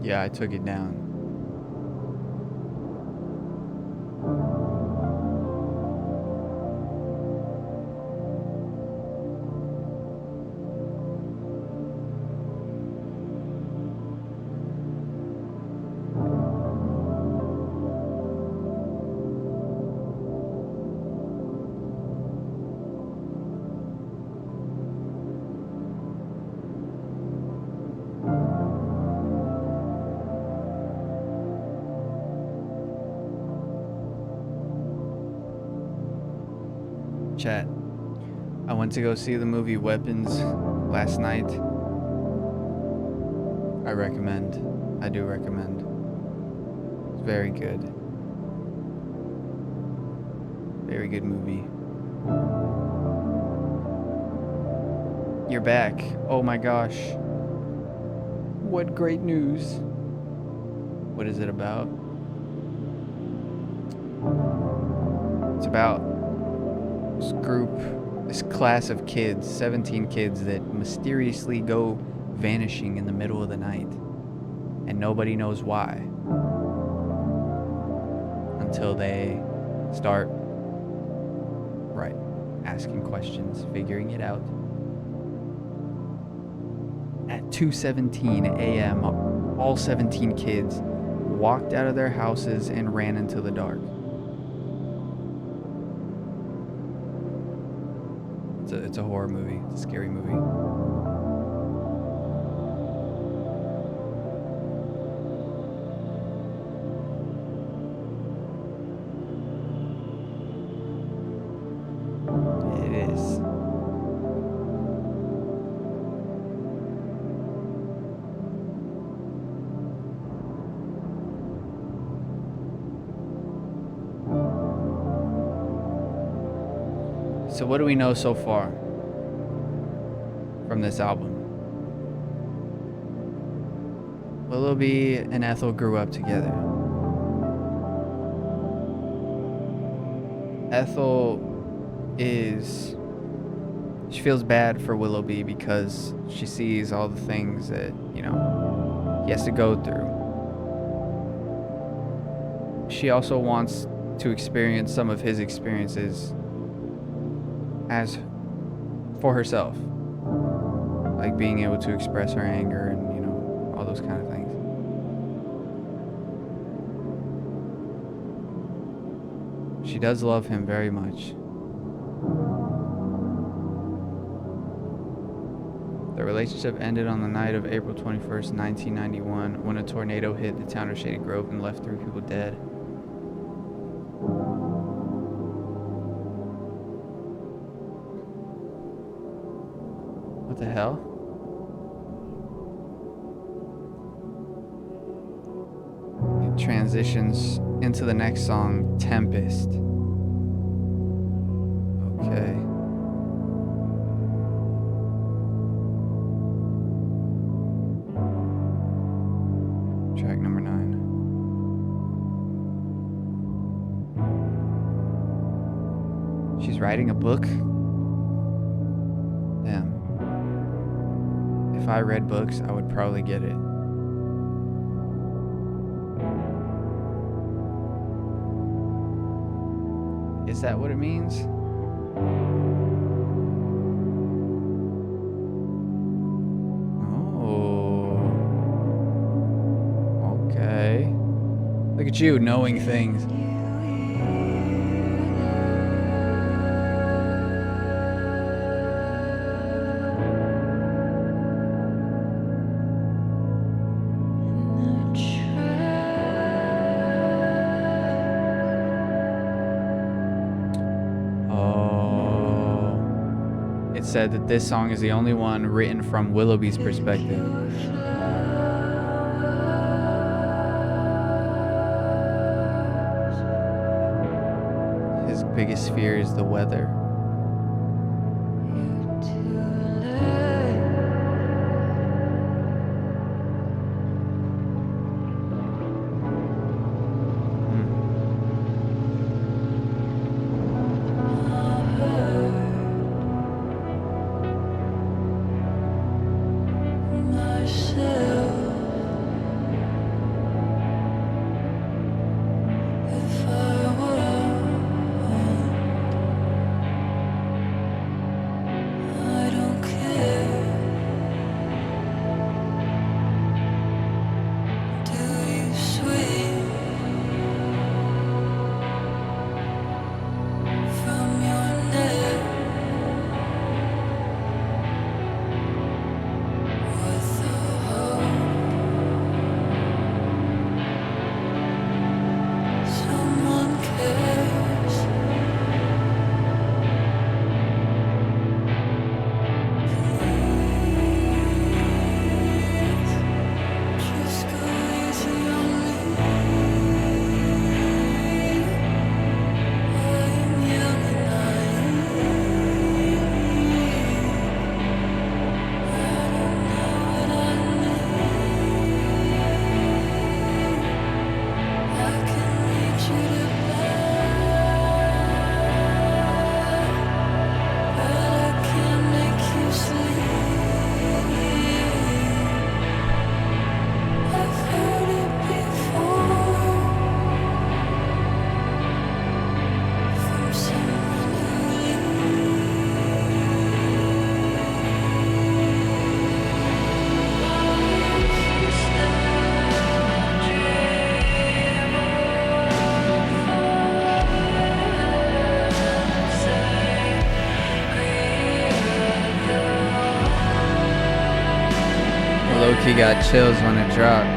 Yeah, I took it down. Chat. I went to go see the movie Weapons last night. I recommend. I do recommend. It's very good. Very good movie. You're back. Oh my gosh. What great news. What is it about? It's about this class of kids, 17 kids that mysteriously go vanishing in the middle of the night. And nobody knows why. Until they start, right, asking questions, figuring it out. At 2:17 a.m., all 17 kids walked out of their houses and ran into the dark. It's a horror movie. It's a scary movie. It is. So what do we know so far from this album? Willoughby and Ethel grew up together. Ethel she feels bad for Willoughby because she sees all the things that, he has to go through. She also wants to experience some of his experiences as for herself. Like being able to express her anger and, all those kind of things. She does love him very much. The relationship ended on the night of April 21st, 1991, when a tornado hit the town of Shady Grove and left 3 people dead. What the hell? It transitions into the next song, Tempest. Okay. Track number 9. She's writing a book? Damn. If I read books, I would probably get it. Is that what it means? Oh. Okay. Look at you knowing things. Said that this song is the only one written from Willoughby's perspective. His biggest fear is the weather. Low-key got chills when it dropped.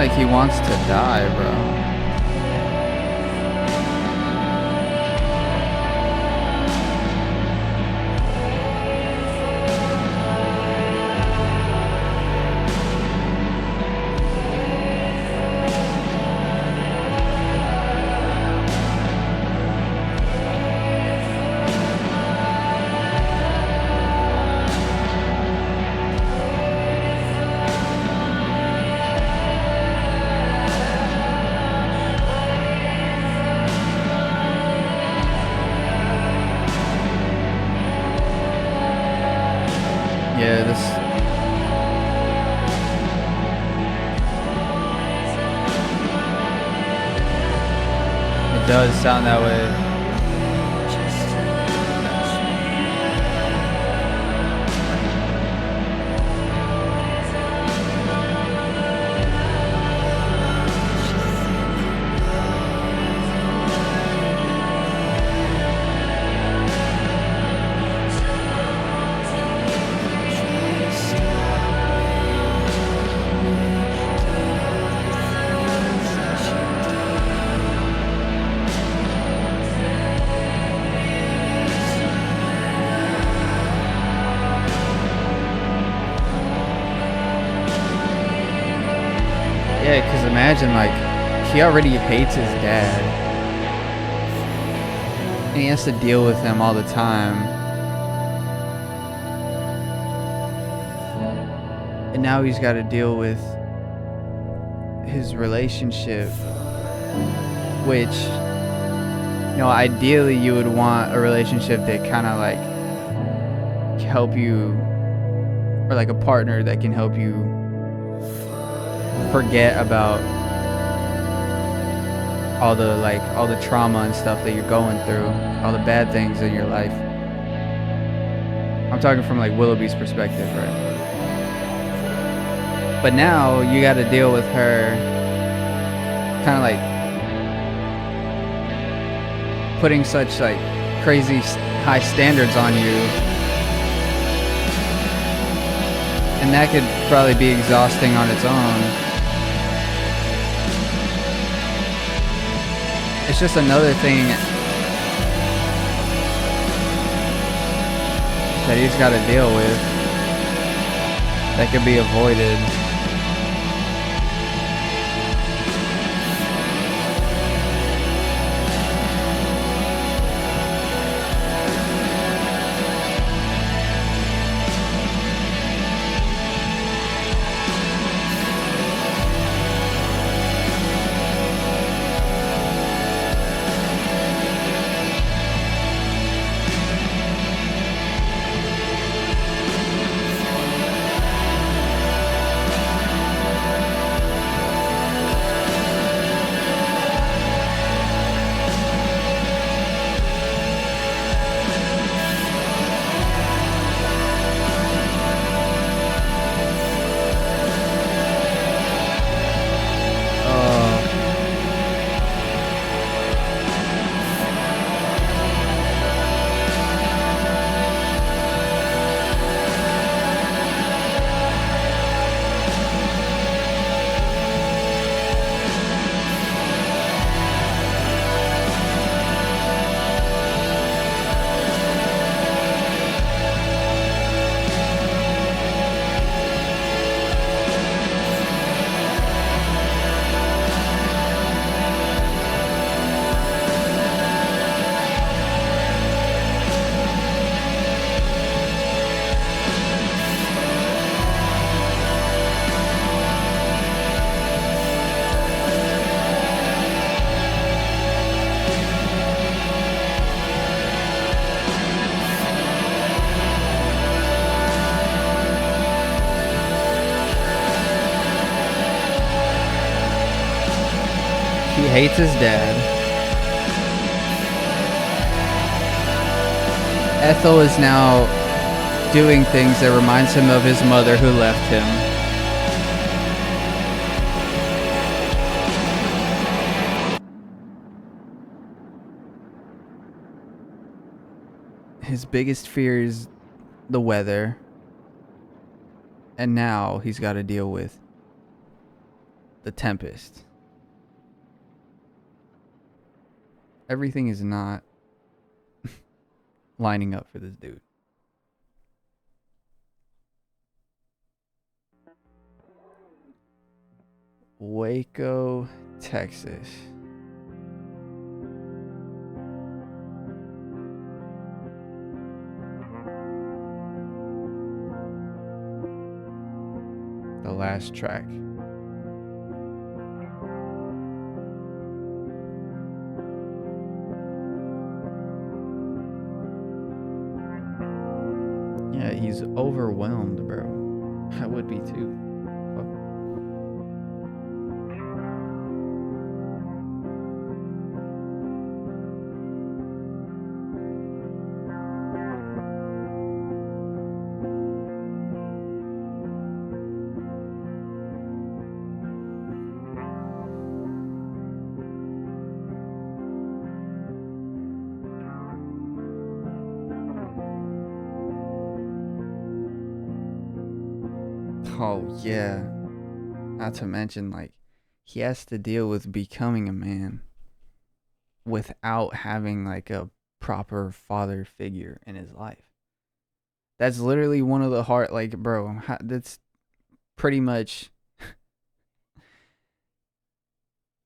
like he wants to die, bro. Yeah, this. It does sound that way. Yeah, because imagine, like, he already hates his dad. And he has to deal with him all the time. And now he's got to deal with his relationship, which, you know, ideally you would want a relationship that kind of like help you, or like a partner that can help you forget about all the trauma and stuff that you're going through, all the bad things in your life. I'm talking from like Willoughby's perspective, right? But now you got to deal with her kind of like putting such like crazy high standards on you, and that could probably be exhausting on its own. It's just another thing that he's got to deal with that could be avoided. He hates his dad. Ethel is now doing things that reminds him of his mother who left him. His biggest fear is the weather. And now he's got to deal with the Tempest. Everything is not lining up for this dude. Waco, Texas. The last track. Yeah, he's overwhelmed, bro. I would be too. Fuck. Oh, yeah. Not to mention, like, he has to deal with becoming a man without having, like, a proper father figure in his life. That's literally one of the hard, like, bro, that's pretty much.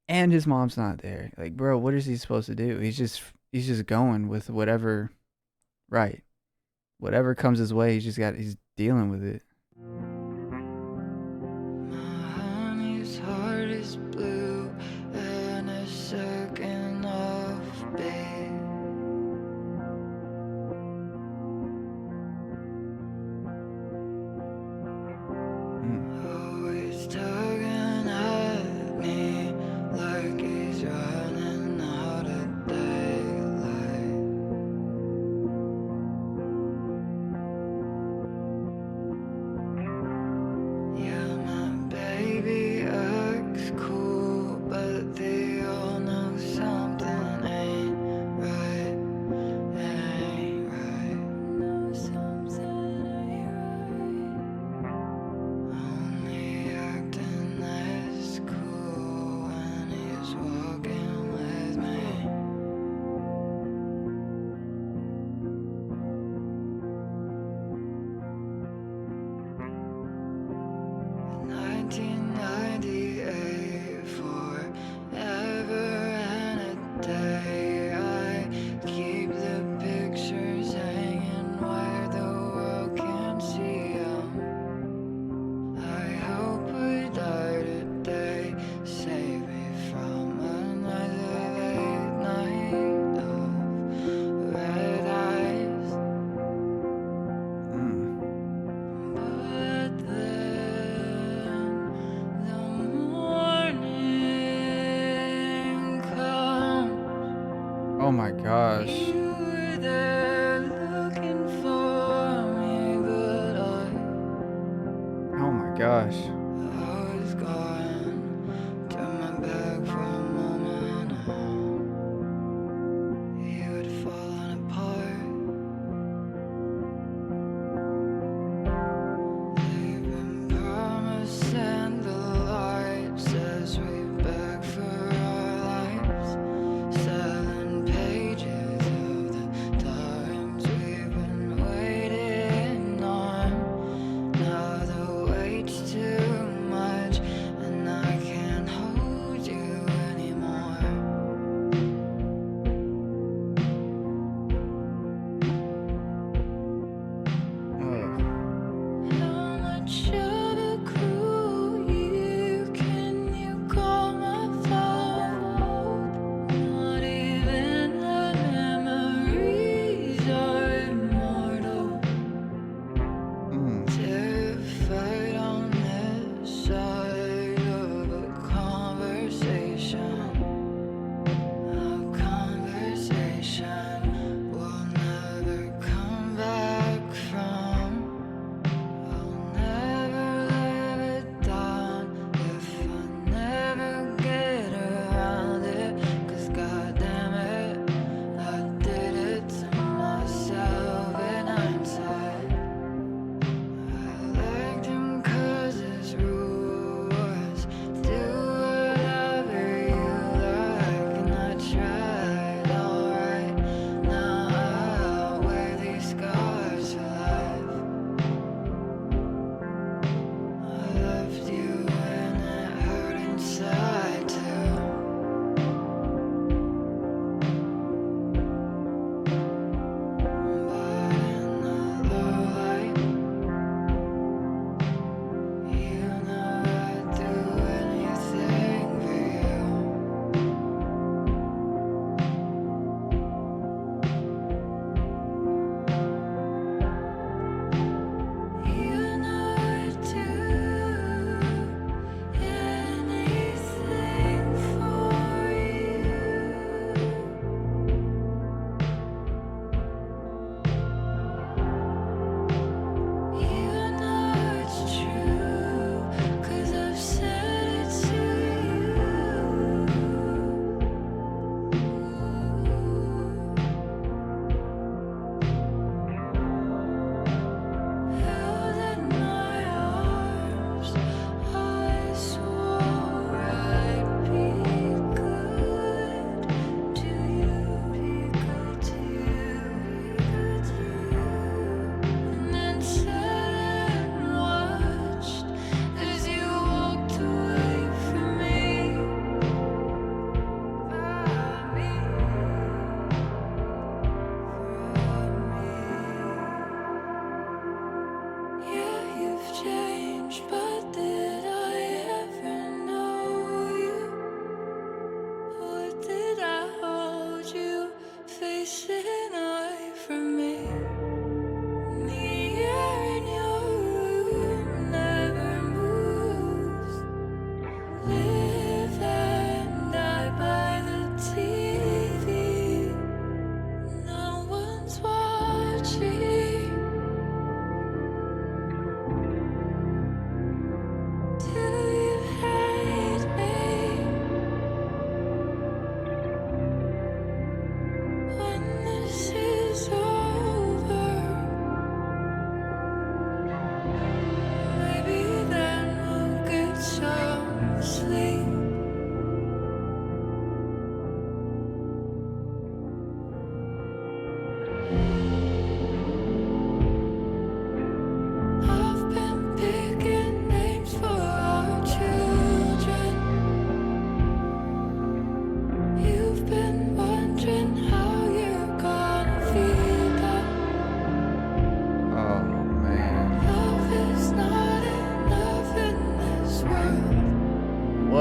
And his mom's not there. Like, bro, what is he supposed to do? He's just going with whatever, right? Whatever comes his way, he's dealing with it. Honey's heart is blue and a second of beat. Always tugging at me like he's running out of daylight. Yeah, my baby acts cool, but they all know something ain't right. Ain't right. Know something ain't right. Only acting this cool when he's walking with me. 1998, forever and a day. I keep the pictures hanging where the world can see 'em. I hope we die today. Save me from another late night of red eyes. But then the morning comes. Oh my gosh. You were there looking for me, but Oh my gosh. I was gone. Turned my back for a moment. You had fallen apart. They've been promising the lights as we beg for our lives, selling pages of the times we've been waiting on. Now the wait's too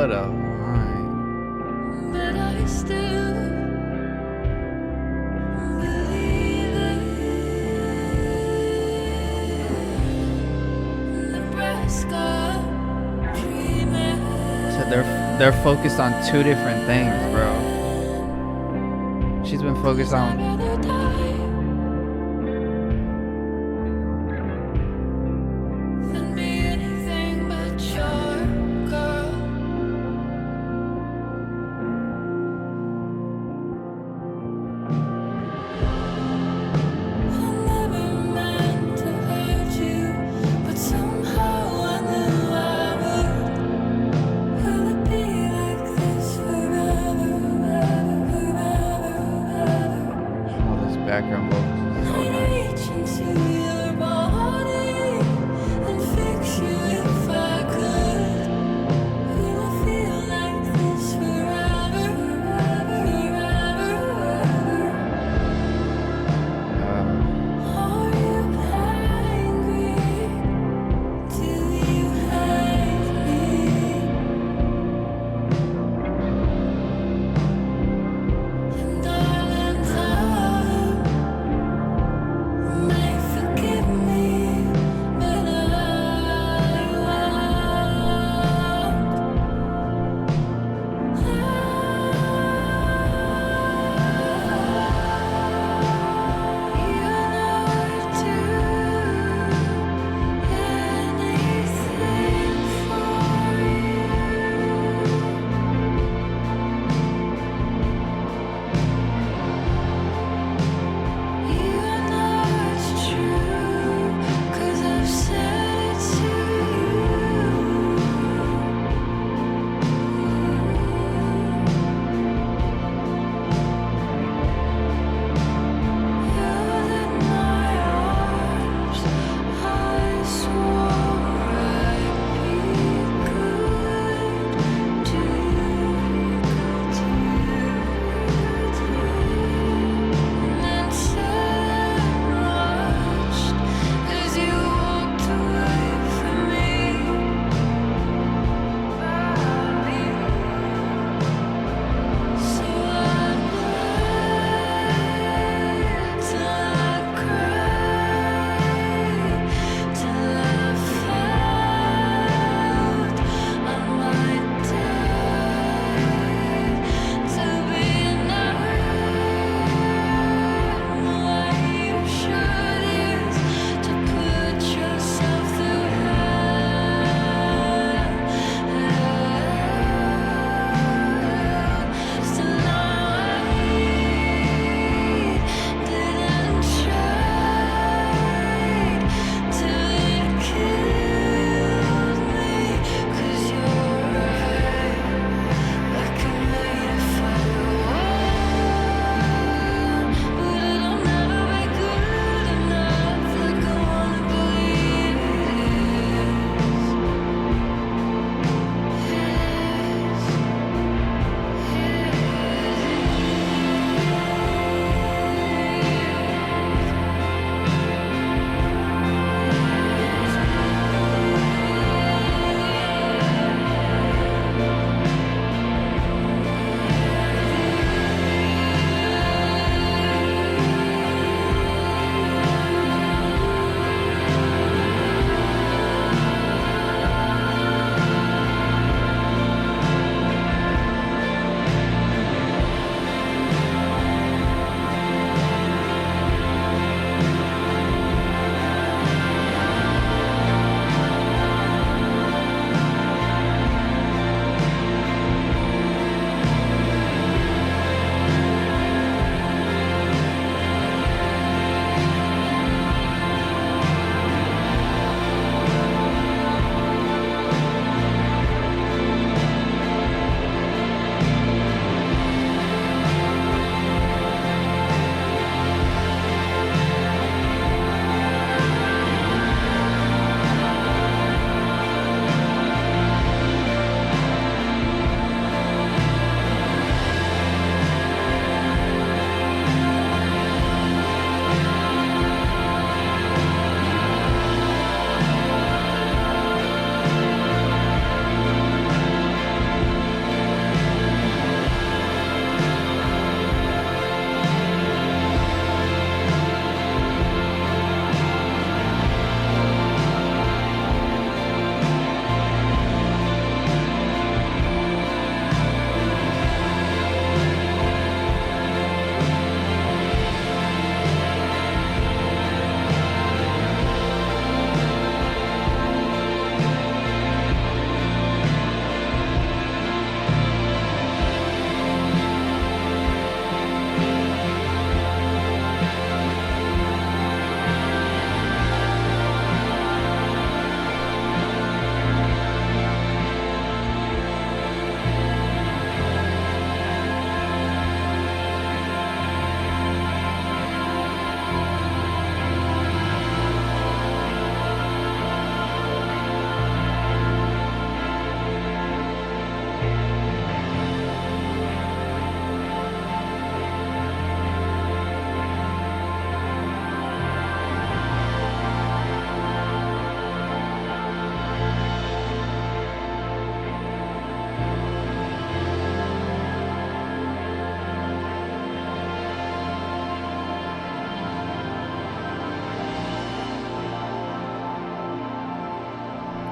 What a line. But I still believe it. Nebraska dreaming. So they're focused on two different things, bro. She's been focused on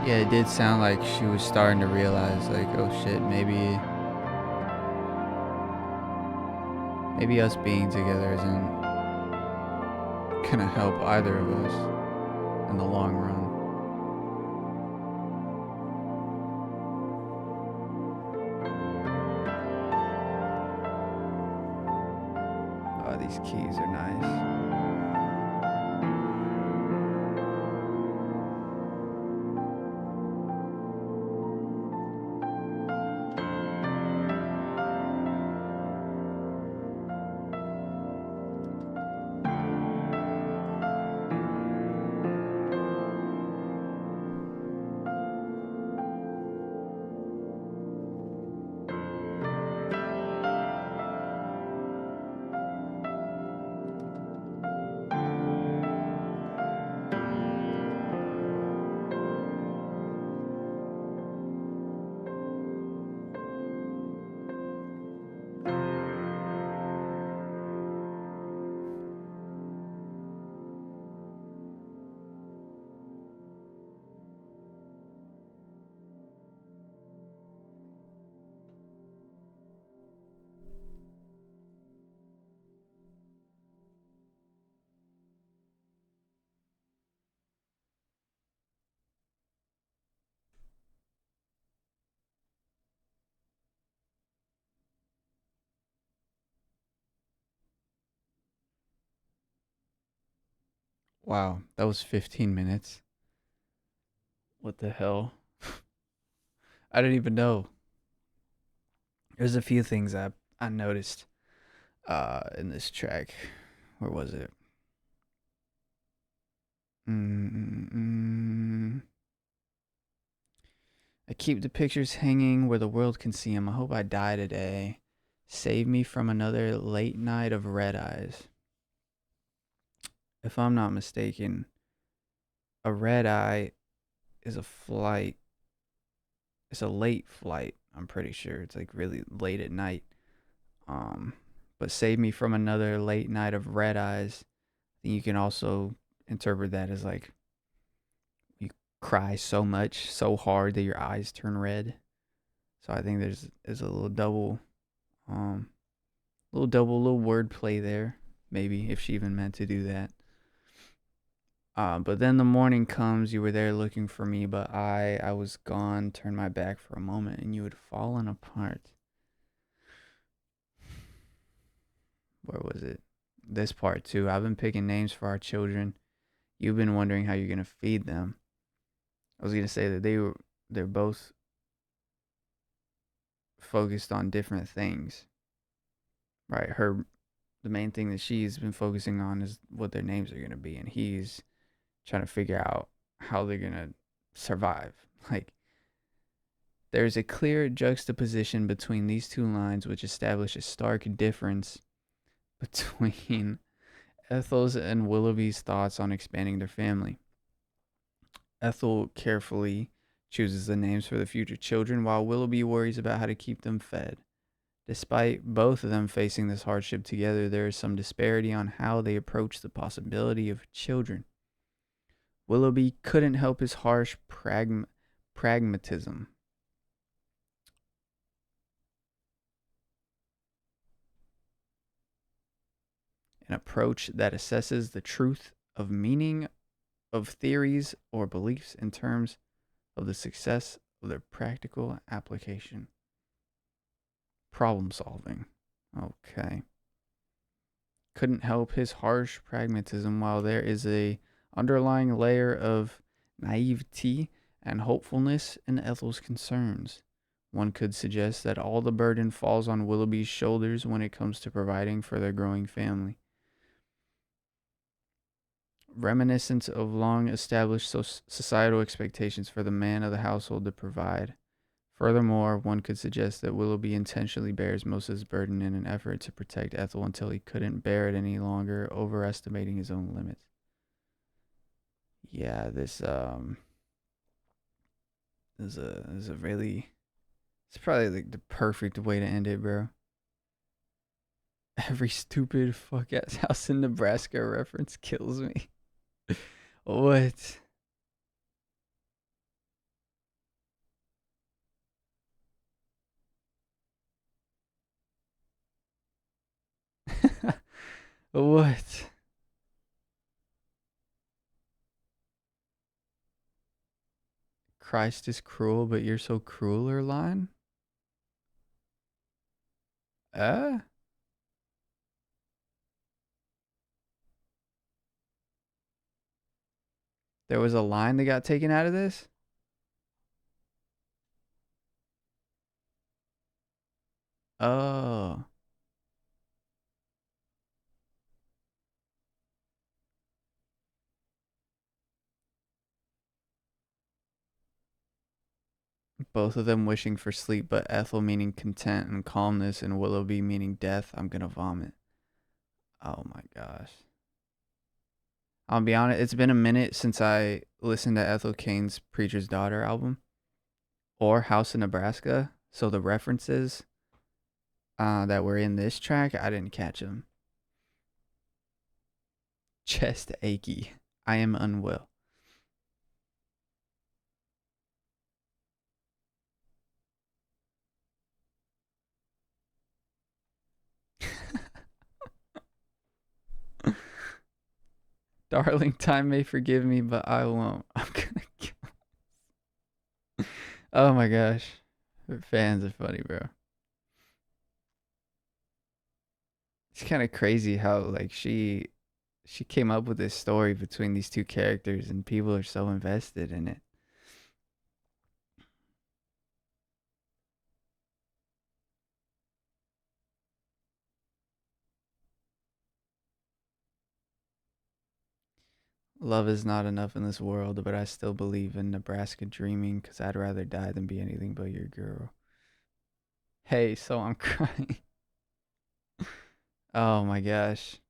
Yeah, it did sound like she was starting to realize, like, oh shit, maybe us being together isn't gonna help either of us in the long run. Oh, these keys are nice. Wow, that was 15 minutes. What the hell? I didn't even know. There's a few things I noticed in this track. Where was it? Mm-mm-mm. I keep the pictures hanging where the world can see them. I hope I die today. Save me from another late night of red eyes. If I'm not mistaken, a red eye is a flight. It's a late flight. I'm pretty sure it's like really late at night. Um, but save me from another late night of red eyes. Then you can also interpret that as like you cry so much, so hard that your eyes turn red. So I think there's a um, little word play there. Maybe if she even meant to do that. But then the morning comes, you were there looking for me, but I was gone, turned my back for a moment, and you had fallen apart. Where was it? This part too. I've been picking names for our children. You've been wondering how you're gonna feed them. I was gonna say that they're both focused on different things. Right. The main thing that she's been focusing on is what their names are gonna be, and he's trying to figure out how they're gonna survive. Like there's a clear juxtaposition between these two lines which establish a stark difference between Ethel's and Willoughby's thoughts on expanding their family. Ethel carefully chooses the names for the future children, while Willoughby worries about how to keep them fed. Despite both of them facing this hardship together, there is some disparity on how they approach the possibility of children. Willoughby couldn't help his harsh pragmatism. An approach that assesses the truth of meaning of theories or beliefs in terms of the success of their practical application. Problem solving. Okay. Couldn't help his harsh pragmatism, while there is a underlying layer of naivety and hopefulness in Ethel's concerns. One could suggest that all the burden falls on Willoughby's shoulders when it comes to providing for their growing family. Reminiscent of long established societal expectations for the man of the household to provide. Furthermore, one could suggest that Willoughby intentionally bears most of his burden in an effort to protect Ethel until he couldn't bear it any longer, overestimating his own limits. Yeah, this is a really, it's probably like the perfect way to end it, bro. Every stupid fuck ass house in Nebraska reference kills me. What? What? Christ is cruel, but you're so crueler line? Uh? There was a line that got taken out of this? Oh. Both of them wishing for sleep, but Ethel meaning content and calmness, and Willoughby meaning death. I'm gonna vomit. Oh my gosh. I'll be honest, it's been a minute since I listened to Ethel Cain's Preacher's Daughter album or House in Nebraska. So the references that were in this track, I didn't catch them. Chest achy. I am unwell. Darling, time may forgive me, but I won't. I'm gonna kill. Oh my gosh. Fans are funny, bro. It's kind of crazy how like she came up with this story between these two characters and people are so invested in it. Love is not enough in this world, but I still believe in Nebraska dreaming because I'd rather die than be anything but your girl. Hey, so I'm crying. Oh my gosh.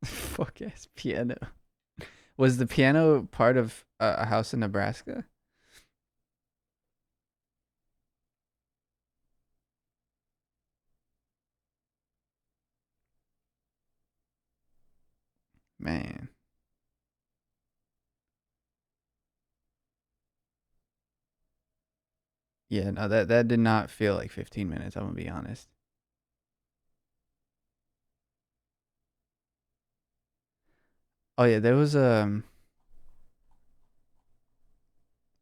Fuck ass piano. Was the piano part of a house in Nebraska? Man. Yeah, no, that did not feel like 15 minutes, I'm gonna be honest. Oh yeah, there was when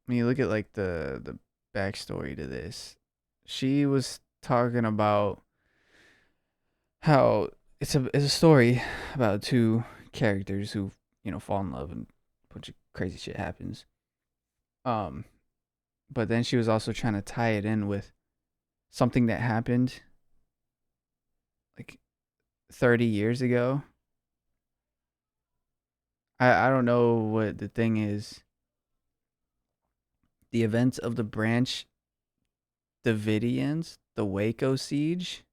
you look at like the backstory to this, she was talking about how it's a story about two characters who fall in love and a bunch of crazy shit happens. Um, but then she was also trying to tie it in with something that happened like 30 years ago. I don't know what the thing is. The events of the Branch Davidians, the Waco siege.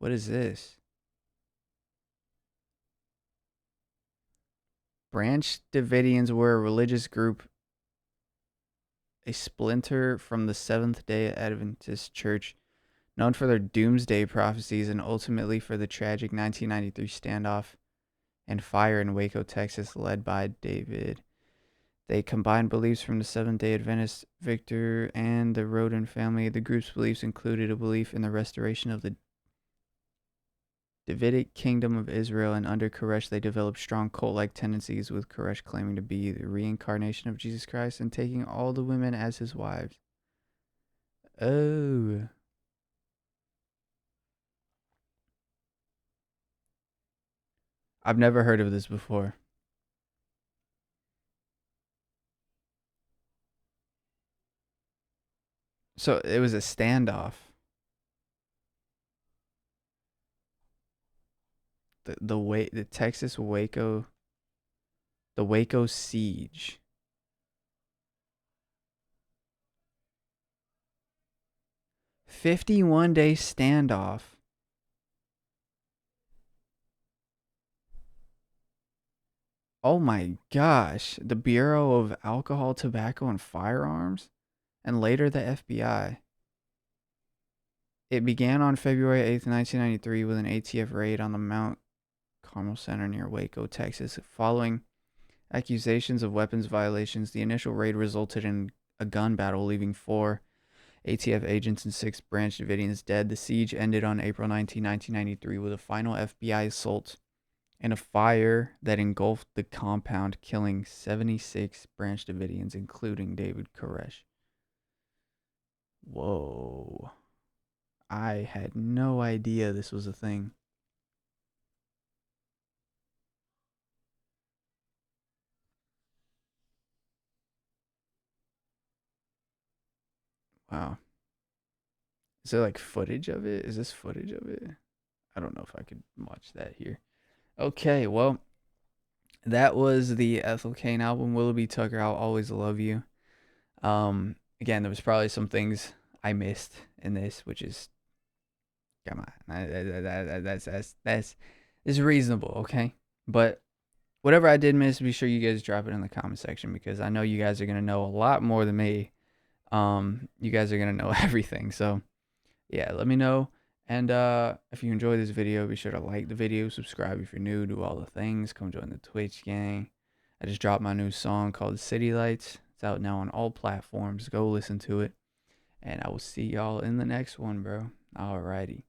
What is this? Branch Davidians were a religious group, a splinter from the Seventh day Adventist Church, known for their doomsday prophecies and ultimately for the tragic 1993 standoff and fire in Waco, Texas, led by David. They combined beliefs from the Seventh day Adventist Victor and the Roden family. The group's beliefs included a belief in the restoration of the Davidic kingdom of Israel, and under Koresh they developed strong cult-like tendencies, with Koresh claiming to be the reincarnation of Jesus Christ and taking all the women as his wives. Oh. I've never heard of this before. So it was a standoff. The Texas Waco, the Waco siege. 51-day standoff. Oh my gosh. The Bureau of Alcohol, Tobacco, and Firearms, and later the FBI. It began on February 8th, 1993, with an ATF raid on the Mount Carmel Center near Waco, Texas. Following accusations of weapons violations, the initial raid resulted in a gun battle, leaving 4 ATF agents and 6 Branch Davidians dead. The siege ended on April 19, 1993, with a final FBI assault and a fire that engulfed the compound, killing 76 Branch Davidians, including David Koresh. Whoa. I had no idea this was a thing. Wow. Is there like footage of it? Is this footage of it? I don't know if I could watch that here. Okay, well, that was the Ethel Cain album, Willoughby Tucker, I'll Always Love You. Again, there was probably some things I missed in this, which is, come on, that's is reasonable, okay? But whatever I did miss, be sure you guys drop it in the comment section, because I know you guys are gonna know a lot more than me. You guys are gonna know everything, so yeah, let me know. And if you enjoyed this video, be sure to like the video, subscribe if you're new, do all the things, come join the Twitch gang. I just dropped my new song called City Lights. It's out now on all platforms. Go listen to it. And I will see y'all in the next one, bro. Alrighty.